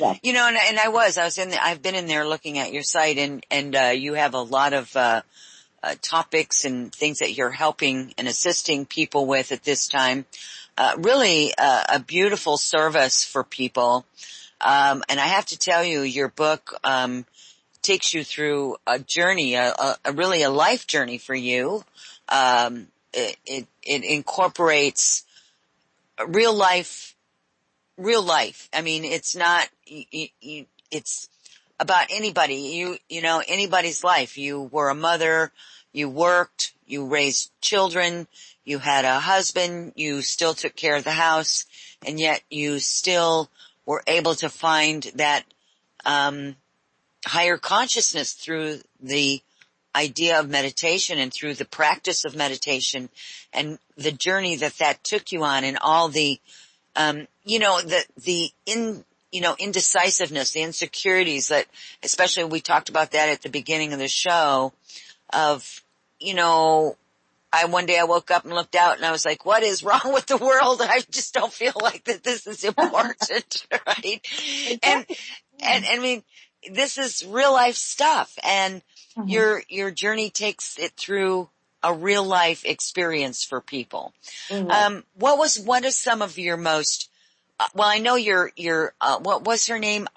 Yeah. And I've been in there looking at your site, and you have a lot of topics and things that you're helping and assisting people with at this time. Really a beautiful service for people. And I have to tell you, your book takes you through a journey, really a life journey for you. It incorporates real life. I mean, it's not, it's about anybody, anybody's life. You were a mother, you worked, you raised children, you had a husband, you still took care of the house, and yet you still were able to find that, higher consciousness through the idea of meditation and through the practice of meditation and the journey that took you on, and all the, the indecisiveness, the insecurities that, especially we talked about that at the beginning of the show of, one day I woke up and looked out and I was like, what is wrong with the world? I just don't feel like that this is important, right? And I mean, this is real life stuff, and your journey takes it through a real life experience for people. What is some of your most, I know what was her name?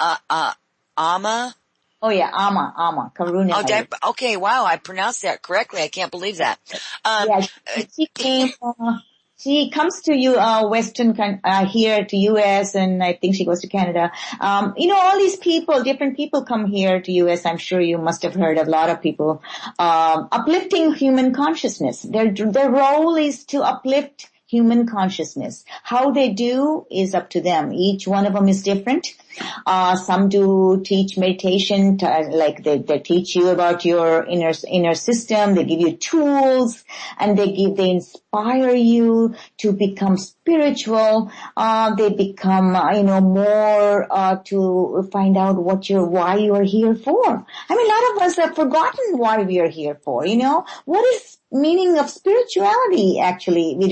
Amma? Oh yeah, Amma, Karuna. Okay, wow, I pronounced that correctly. I can't believe that. She comes to you, here to US, and I think she goes to Canada. All these people, different people come here to US. I'm sure you must have heard of a lot of people, uplifting human consciousness. Their role is to uplift human consciousness. How they do is up to them. Each one of them is different. Some do teach meditation, they teach you about your inner system. They give you tools, and they inspire you to become spiritual. They become, more, to find out why you are here for. I mean, a lot of us have forgotten why we are here for, What is meaning of spirituality? Actually, we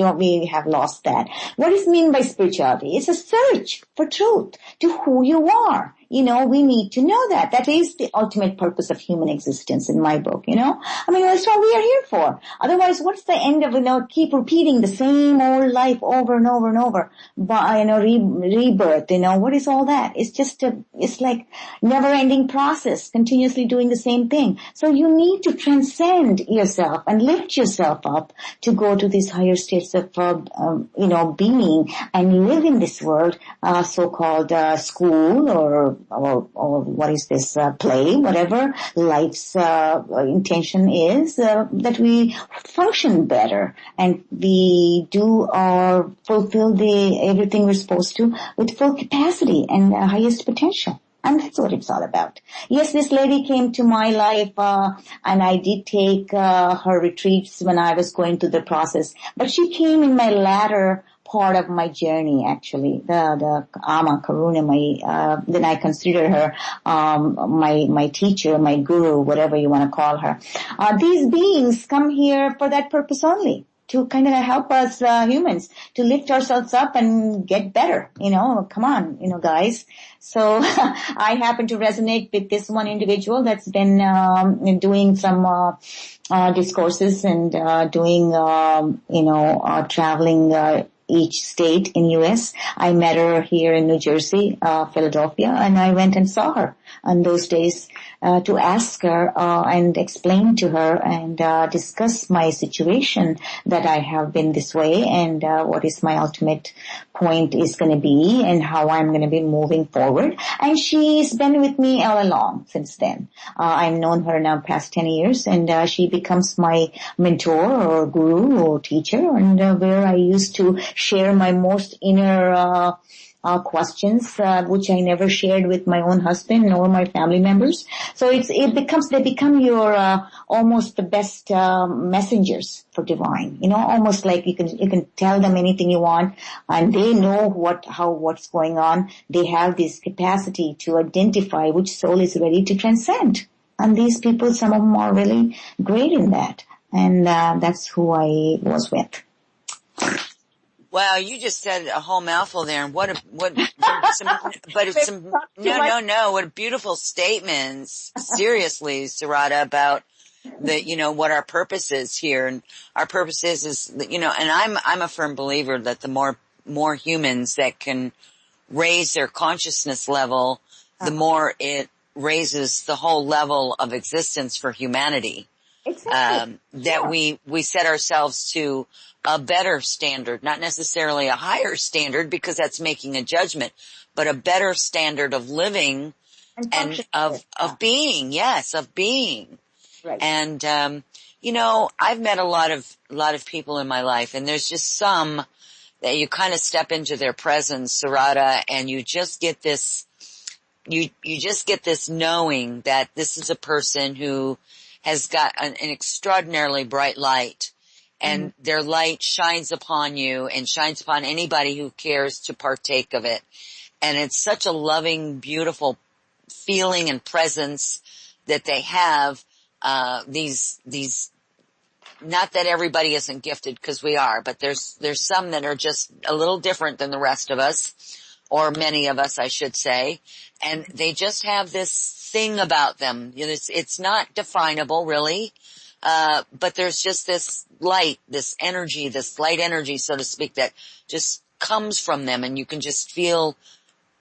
have lost that. What is mean by spirituality? It's a search for truth, to who you are. We need to know that. That is the ultimate purpose of human existence in my book, I mean, that's what we are here for. Otherwise, what's the end of, keep repeating the same old life over and over and over, rebirth, what is all that? It's just it's like never-ending process, continuously doing the same thing. So you need to transcend yourself and lift yourself up to go to these higher states of, being and live in this world, so-called, school or what is this, play, whatever life's, intention is, that we function better and we do fulfill everything we're supposed to with full capacity and highest potential. And that's what it's all about. Yes, this lady came to my life, and I did take, her retreats when I was going through the process, but she came in my latter part of my journey, actually. The Amma Karuna, then I consider her, my teacher, my guru, whatever you want to call her. These beings come here for that purpose only, to kind of help us, humans, to lift ourselves up and get better, come on, guys. So, I happen to resonate with this one individual that's been, doing some, discourses and, doing, traveling, each state in US. I met her here in New Jersey, Philadelphia, and I went and saw her on those days, to ask her, and explain to her and, discuss my situation, that I have been this way and, what is my ultimate point is going to be and how I'm going to be moving forward. And she's been with me all along since then. I've known her now past 10 years, and, she becomes my mentor or guru or teacher, and, where I used to share my most inner, questions, which I never shared with my own husband nor my family members. So they become your, almost the best, messengers for divine, almost like you can tell them anything you want, and they know what's going on. They have this capacity to identify which soul is ready to transcend. And these people, some of them are really great in that. And, that's who I was with. Wow, you just said a whole mouthful there, and what beautiful statements, seriously, Sarada, about what our purpose is here. And our purpose is, and I'm a firm believer that the more humans that can raise their consciousness level, the more it raises the whole level of existence for humanity. Exactly. That we set ourselves to a better standard, not necessarily a higher standard, because that's making a judgment, but a better standard of living and of being. Yes, of being. Right. And, I've met a lot of people in my life, and there's just some that you kind of step into their presence, Sarada, and you just get this, you just get this knowing that this is a person who has got an extraordinarily bright light, and their light shines upon you and shines upon anybody who cares to partake of it. And it's such a loving, beautiful feeling and presence that they have, these, not that everybody isn't gifted, because we are, but there's some that are just a little different than the rest of us, or many of us, I should say. And they just have this thing about them. You know, it's not definable really. But there's just this light, this energy, this light energy, so to speak, that just comes from them, and you can just feel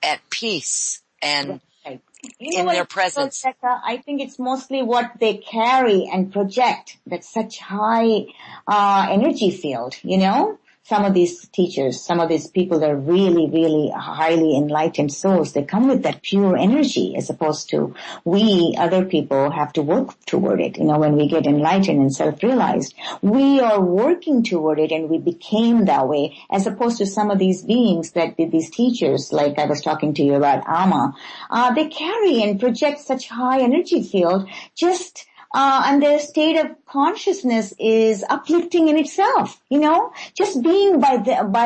at peace and Right. in their presence. Rebecca, I think it's mostly what they carry and project. That's such high energy field, you know? Some of these teachers, some of these people that are really, really highly enlightened souls, they come with that pure energy as opposed to we, other people, have to work toward it. You know, when we get enlightened and self-realized, we are working toward it and we became that way, as opposed to some of these beings that these teachers, like I was talking to you about Amma, they carry and project such high energy field just and their state of consciousness is uplifting in itself, you know, just being by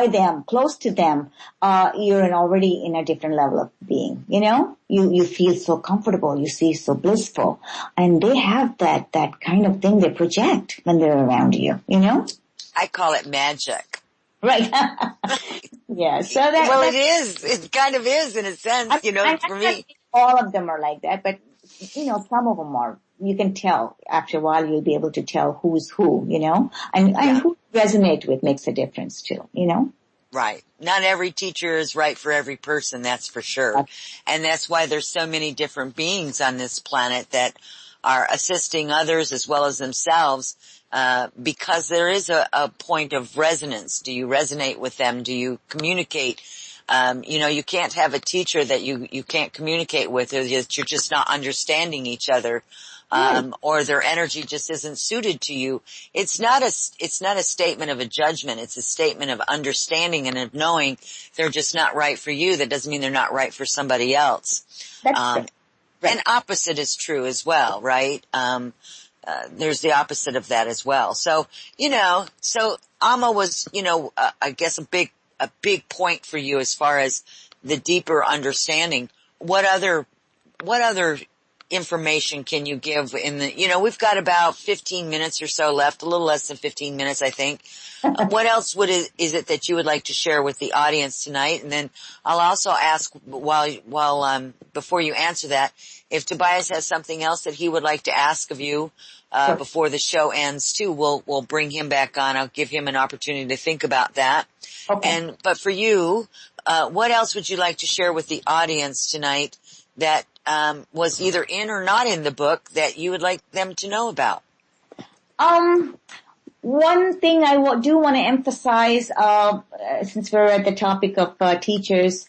them, close to them, you're already in a different level of being, you know, you feel so comfortable, you feel so blissful, and they have that kind of thing they project when they're around you, you know? I call it magic. Right. Yeah, so well, it is. It kind of is in a sense, you know, for me. All of them are like that, but, you know, some of them are. You can tell after a while. You'll be able to tell who's who, you know, and who you resonate with makes a difference too, you know. Right. Not every teacher is right for every person, that's for sure. And that's why there's so many different beings on this planet that are assisting others as well as themselves, because there is a point of resonance. Do you resonate with them? Do you communicate? You know, you can't have a teacher that you can't communicate with, or that you're just not understanding each other. Or their energy just isn't suited to you. It's not a statement of a judgment. It's a statement of understanding and of knowing they're just not right for you. That doesn't mean they're not right for somebody else. That's right. And opposite is true as well, right? There's the opposite of that as well. So, you know, Amma was, you know, I guess a big point for you as far as the deeper understanding. What other information can you give in the, you know, we've got about 15 minutes or so left, a little less than 15 minutes, I think. What else is it that you would like to share with the audience tonight? And then I'll also ask while before you answer that, if Tobias has something else that he would like to ask of you, Sure. Before the show ends too, we'll bring him back on. I'll give him an opportunity to think about that. Okay. But for you, what else would you like to share with the audience tonight that was either in or not in the book that you would like them to know about? One thing I do want to emphasize, since we're at the topic of teachers,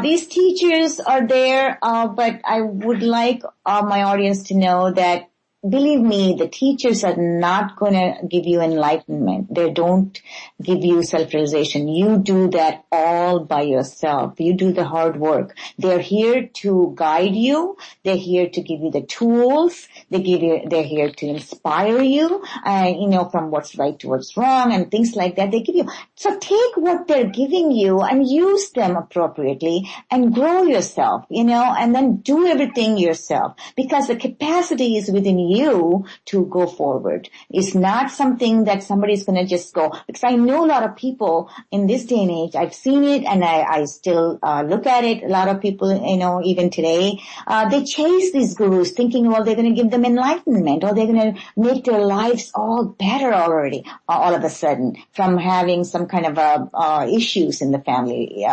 these teachers are there, but I would like my audience to know that, believe me, the teachers are not going to give you enlightenment. They don't give you self-realization. You do that all by yourself. You do the hard work. They're here to guide you. They're here to give you the tools. They're here to inspire you, you know, from what's right to what's wrong and things like that. They give you. So take what they're giving you and use them appropriately and grow yourself, you know, and then do everything yourself, because the capacity is within you to go forward. It's not something that somebody's going to just go, because I know a lot of people in this day and age, I've seen it and I still look at it. A lot of people, you know, even today, they chase these gurus thinking, well, they're going to give them enlightenment, or they're going to make their lives all better already, all of a sudden, from having some kind of issues in the family,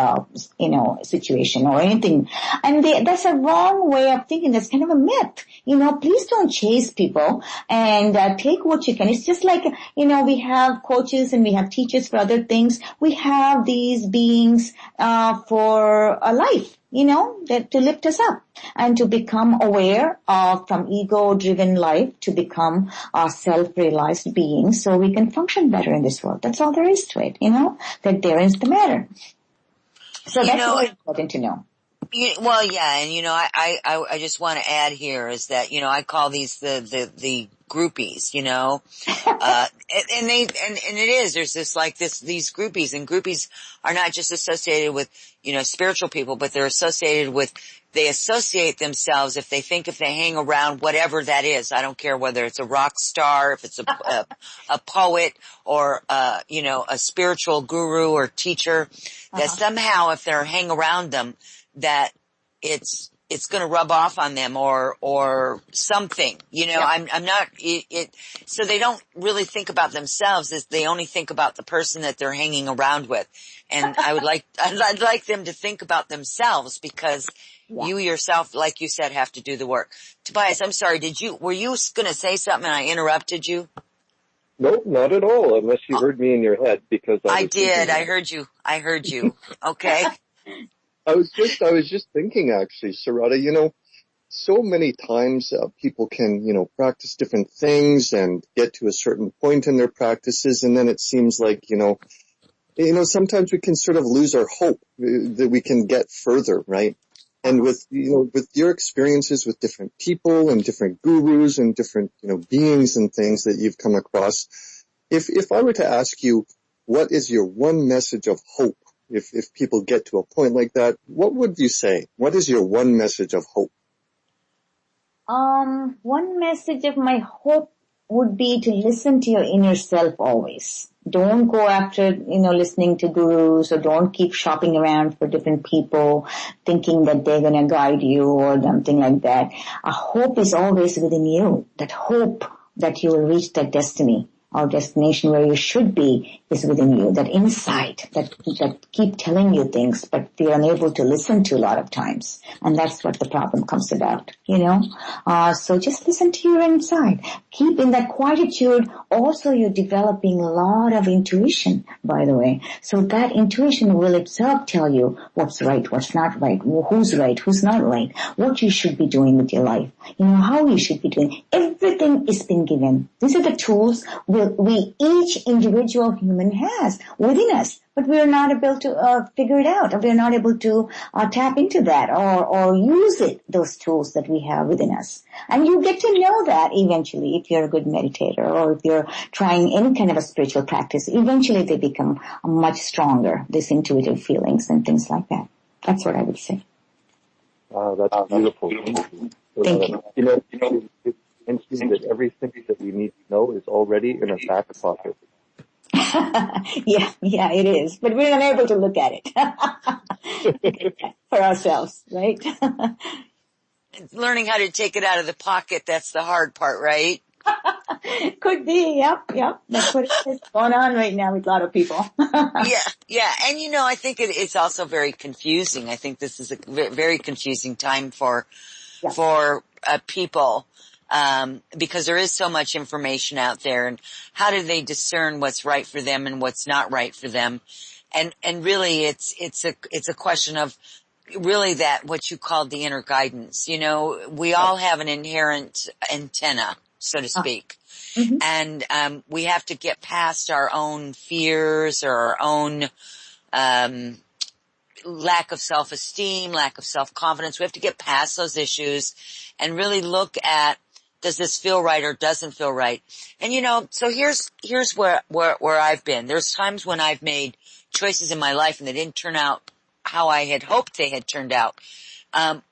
you know, situation or anything. And that's a wrong way of thinking. That's kind of a myth. You know, please don't chase people, and take what you can. It's just like, you know, we have coaches and we have teachers for other things. We have these beings for a life, you know, that to lift us up and to become aware of, from ego-driven life to become self-realized beings, so we can function better in this world. That's all there is to it, you know, that there is the matter. So that's very important to know. Well, yeah, and you know, I just want to add here is that, you know, I call these the groupies, you know. And it is, there's these groupies, and groupies are not just associated with, you know, spiritual people, but they're associated with, they associate themselves if they hang around whatever that is. I don't care whether it's a rock star, if it's a poet or, you know, a spiritual guru or teacher, that somehow if they're hang around them, that it's going to rub off on them or something, you know. I'm not, so they don't really think about themselves, as they only think about the person that they're hanging around with. And I'd like them to think about themselves, because you yourself, like you said, have to do the work. Tobias, I'm sorry, were you going to say something and I interrupted you? No, not at all, unless you heard me in your head, because I did. I heard you. Okay. I was just thinking, actually, Sarada, you know, so many times people can, you know, practice different things and get to a certain point in their practices, and then it seems like, you know, sometimes we can sort of lose our hope that we can get further, right? And with your experiences with different people and different gurus and different, you know, beings and things that you've come across, if I were to ask you, what is your one message of hope? If people get to a point like that, what would you say? What is your one message of hope? One message of my hope would be to listen to your inner self always. Don't go after, listening to gurus, or don't keep shopping around for different people thinking that they're going to guide you or something like that. A hope is always within you. That hope that you will reach that destiny or destination where you should be is within you. That insight that keep telling you things, but you're unable to listen to a lot of times. And that's what the problem comes about, So just listen to your inside. Keep in that quietude. Also, you're developing a lot of intuition, by the way. So that intuition will itself tell you what's right, what's not right, who's right, who's not right, what you should be doing with your life, how you should be doing. Everything is been given. These are the tools we each individual human has within us, but we are not able to figure it out, or we are not able to tap into that or use those tools that we have within us. And you get to know that eventually if you're a good meditator or if you're trying any kind of a spiritual practice. Eventually they become much stronger, these intuitive feelings and things like that. That's what I would say. Wow, that's beautiful. Thank you. It mentions that everything that we need to know is already in our back pocket. Yeah, it is. But we're unable to look at it for ourselves, right? Learning how to take it out of the pocket, that's the hard part, right? Could be, yep. That's what is going on right now with a lot of people. Yeah. And I think it's also very confusing. I think this is a very confusing time for people. Because there is so much information out there, and how do they discern what's right for them and what's not right for them? And really it's a question of really that what you called the inner guidance. We all have an inherent antenna, so to speak. Mm-hmm. And we have to get past our own fears or our own lack of self-esteem, lack of self-confidence. We have to get past those issues and really look at, does this feel right or doesn't feel right? And so here's where I've been. There's times when I've made choices in my life and they didn't turn out how I had hoped they had turned out.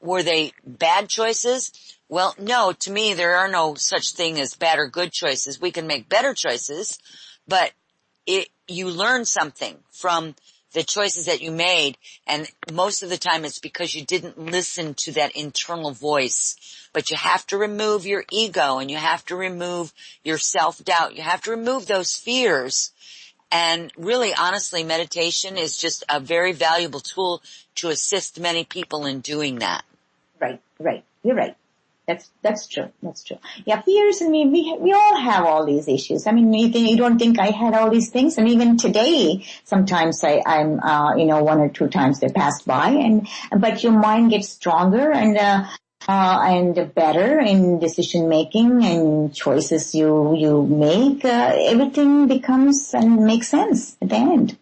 Were they bad choices? Well, no, to me there are no such thing as bad or good choices. We can make better choices, but you learn something from the choices that you made, and most of the time it's because you didn't listen to that internal voice. But you have to remove your ego, and you have to remove your self-doubt. You have to remove those fears. And really, honestly, meditation is just a very valuable tool to assist many people in doing that. Right. You're right. That's true. Yeah, fears, and we all have all these issues. I mean, you don't think I had all these things, and even today, sometimes I'm one or two times they passed by, but your mind gets stronger, and and better in decision making and choices you make. Everything becomes and makes sense at the end.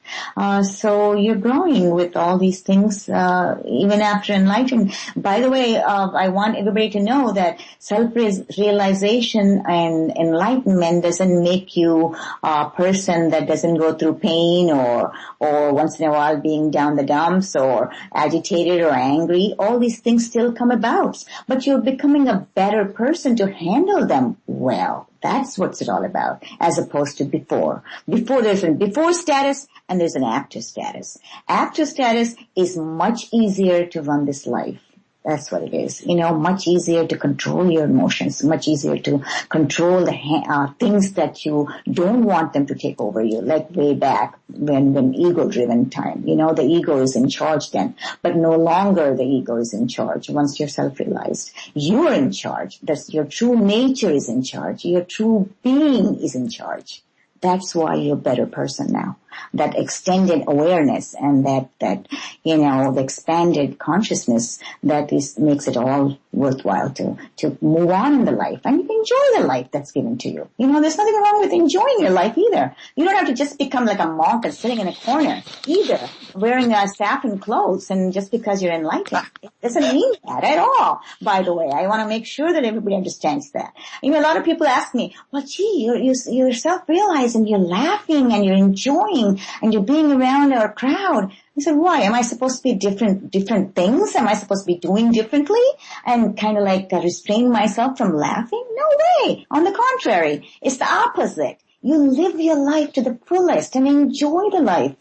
So you're growing with all these things, even after enlightenment. By the way, I want everybody to know that self-realization and enlightenment doesn't make you a person that doesn't go through pain or once in a while being down the dumps or agitated or angry. All these things still come about, but you're becoming a better person to handle them well. That's what's it all about, as opposed to before. Before, there's a before status and there's an after status. After status is much easier to run this life. That's what it is. Much easier to control your emotions, much easier to control the things that you don't want them to take over you, like way back when ego-driven time. The ego is in charge then, but no longer the ego is in charge once you're self-realized. You're in charge. Your true nature is in charge. Your true being is in charge. That's why you're a better person now. That extended awareness and that the expanded consciousness makes it all worthwhile to move on in the life and enjoy the life that's given to you. There's nothing wrong with enjoying your life either. You don't have to just become like a monk and sitting in a corner either, wearing saffron clothes and just because you're enlightened. It doesn't mean that at all, by the way. I want to make sure that everybody understands that. A lot of people ask me, well, gee, you're self-realized and you're laughing and you're enjoying and you're being around our crowd. I said, why? Am I supposed to be different things? Am I supposed to be doing differently? And kind of like restrain myself from laughing? No way. On the contrary, it's the opposite. You live your life to the fullest and enjoy the life.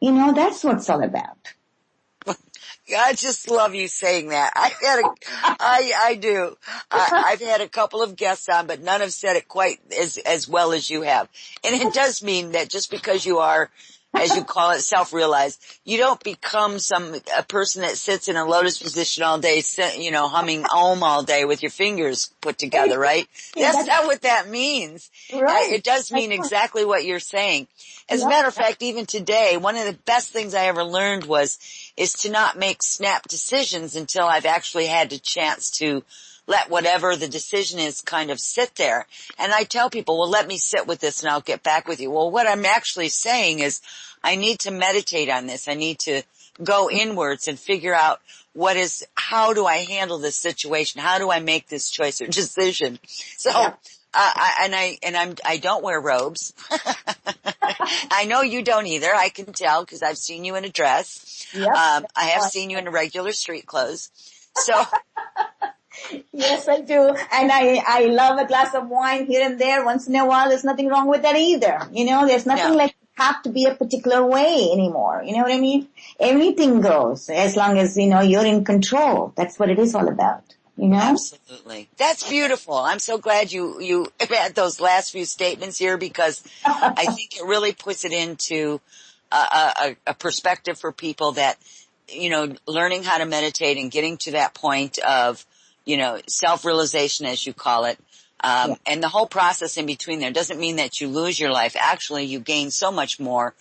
That's what it's all about. I just love you saying that. I do. I've had a couple of guests on, but none have said it quite as well as you have. And it does mean that just because you are, as you call it, self-realized, you don't become a person that sits in a lotus position all day, humming Om all day with your fingers put together, right? That's not what that means. Right. It does mean exactly what you're saying. As a matter of fact, even today, one of the best things I ever learned is to not make snap decisions until I've actually had the chance to let whatever the decision is kind of sit there. And I tell people, well, let me sit with this and I'll get back with you. Well, what I'm actually saying is I need to meditate on this. I need to go inwards and figure out how do I handle this situation? How do I make this choice or decision? So, I don't wear robes. I know you don't either. I can tell because I've seen you in a dress. Yep. I have seen you in regular street clothes. So. Yes, I do. And I love a glass of wine here and there once in a while. There's nothing wrong with that either. There's nothing like have to be a particular way anymore. You know what I mean? Everything goes as long as, you're in control. That's what it is all about. Absolutely. That's beautiful. I'm so glad you had those last few statements here because I think it really puts it into a perspective for people that, learning how to meditate and getting to that point of, self-realization as you call it. And the whole process in between there doesn't mean that you lose your life. Actually, you gain so much more,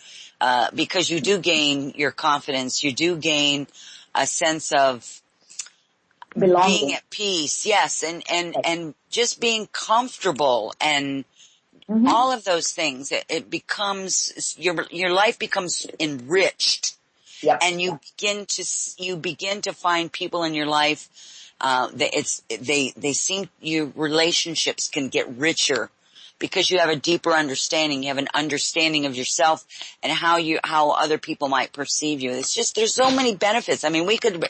because you do gain your confidence. You do gain a sense of belonging. Being at peace. Yes. And just being comfortable and all of those things. It becomes, your life becomes enriched. Yep. And you begin to find people in your life your relationships can get richer because you have a deeper understanding. You have an understanding of yourself and how other people might perceive you. It's just, there's so many benefits. I mean, we could,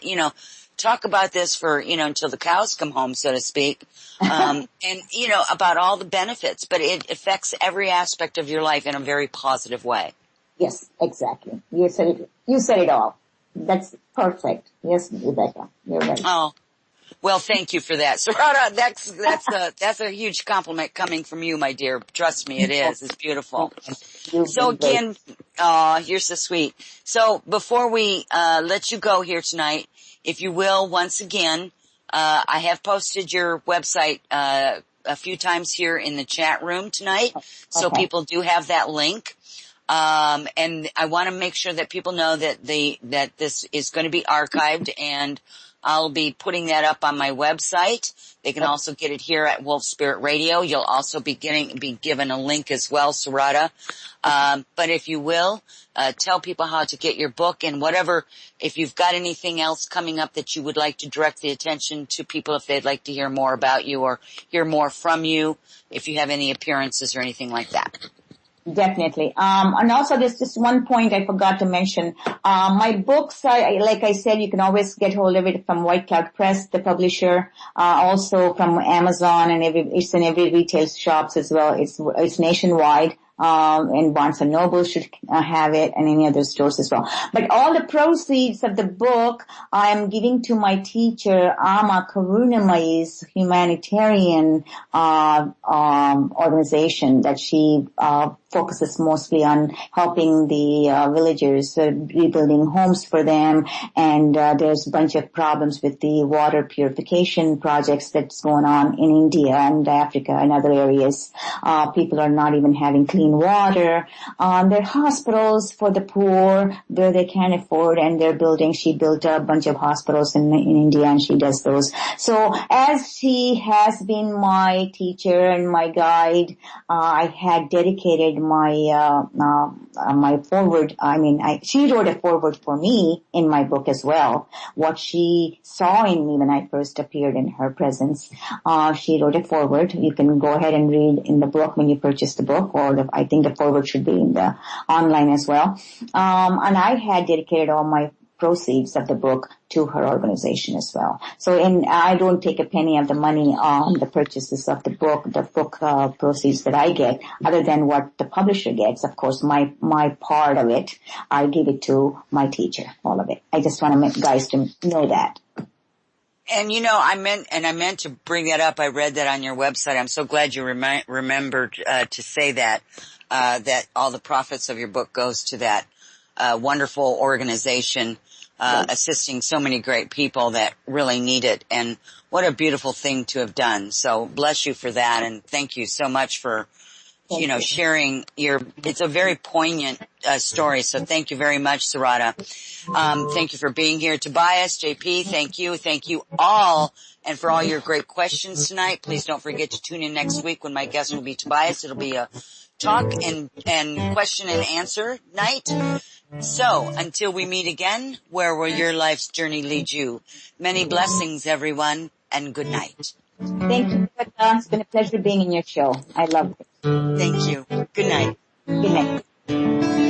talk about this for, until the cows come home, so to speak. And, about all the benefits, but it affects every aspect of your life in a very positive way. Yes, exactly. You said it all. That's perfect. Yes, Rebecca, you're right. Oh. Well, thank you for that. Sarada, that's a huge compliment coming from you, my dear. Trust me, it is. It's beautiful. So again, you're so sweet. So before we, let you go here tonight, if you will, once again, I have posted your website, a few times here in the chat room tonight. So people do have that link. And I want to make sure that people know that this is going to be archived and I'll be putting that up on my website. They can also get it here at Wolf Spirit Radio. You'll also be given a link as well, Sarada. But if you will, tell people how to get your book and whatever, if you've got anything else coming up that you would like to direct the attention to people if they'd like to hear more about you or hear more from you, if you have any appearances or anything like that. Definitely. And also there's just one point I forgot to mention. My books, like I said, you can always get hold of it from White Cloud Press, the publisher, also from Amazon and it's in every retail shops as well. It's nationwide. And Barnes and Noble should have it and any other stores as well. But all the proceeds of the book I am giving to my teacher, Ama Karunamai's humanitarian, organization that she, focuses mostly on helping the villagers, rebuilding homes for them. And there's a bunch of problems with the water purification projects that's going on in India and Africa and other areas. People are not even having clean water. There are hospitals for the poor where they can't afford, and she built a bunch of hospitals in India, and she does those. So as she has been my teacher and my guide, I had dedicated my foreword. She wrote a foreword for me in my book as well. What she saw in me when I first appeared in her presence, she wrote a foreword. You can go ahead and read in the book when you purchase the book, or I think the foreword should be in the online as well. And I had dedicated all my proceeds of the book to her organization as well. So I don't take a penny of the money on the purchases of the book proceeds that I get, other than what the publisher gets. Of course, my part of it, I give it to my teacher, all of it. I just want guys to know that. And I meant to bring that up. I read that on your website. I'm so glad you remembered to say that all the profits of your book goes to that wonderful organization, assisting so many great people that really need it. And what a beautiful thing to have done. So bless you for that. And thank you so much for, sharing it's a very poignant, story. So thank you very much, Sarada. Thank you for being here. Tobias, JP, thank you. Thank you all. And for all your great questions tonight, please don't forget to tune in next week when my guest will be Tobias. It'll be a talk and question and answer night. So, until we meet again, where will your life's journey lead you? Many blessings, everyone, and good night. Thank you, Rebecca. It's been a pleasure being in your show. I love it. Thank you. Good night. Good night.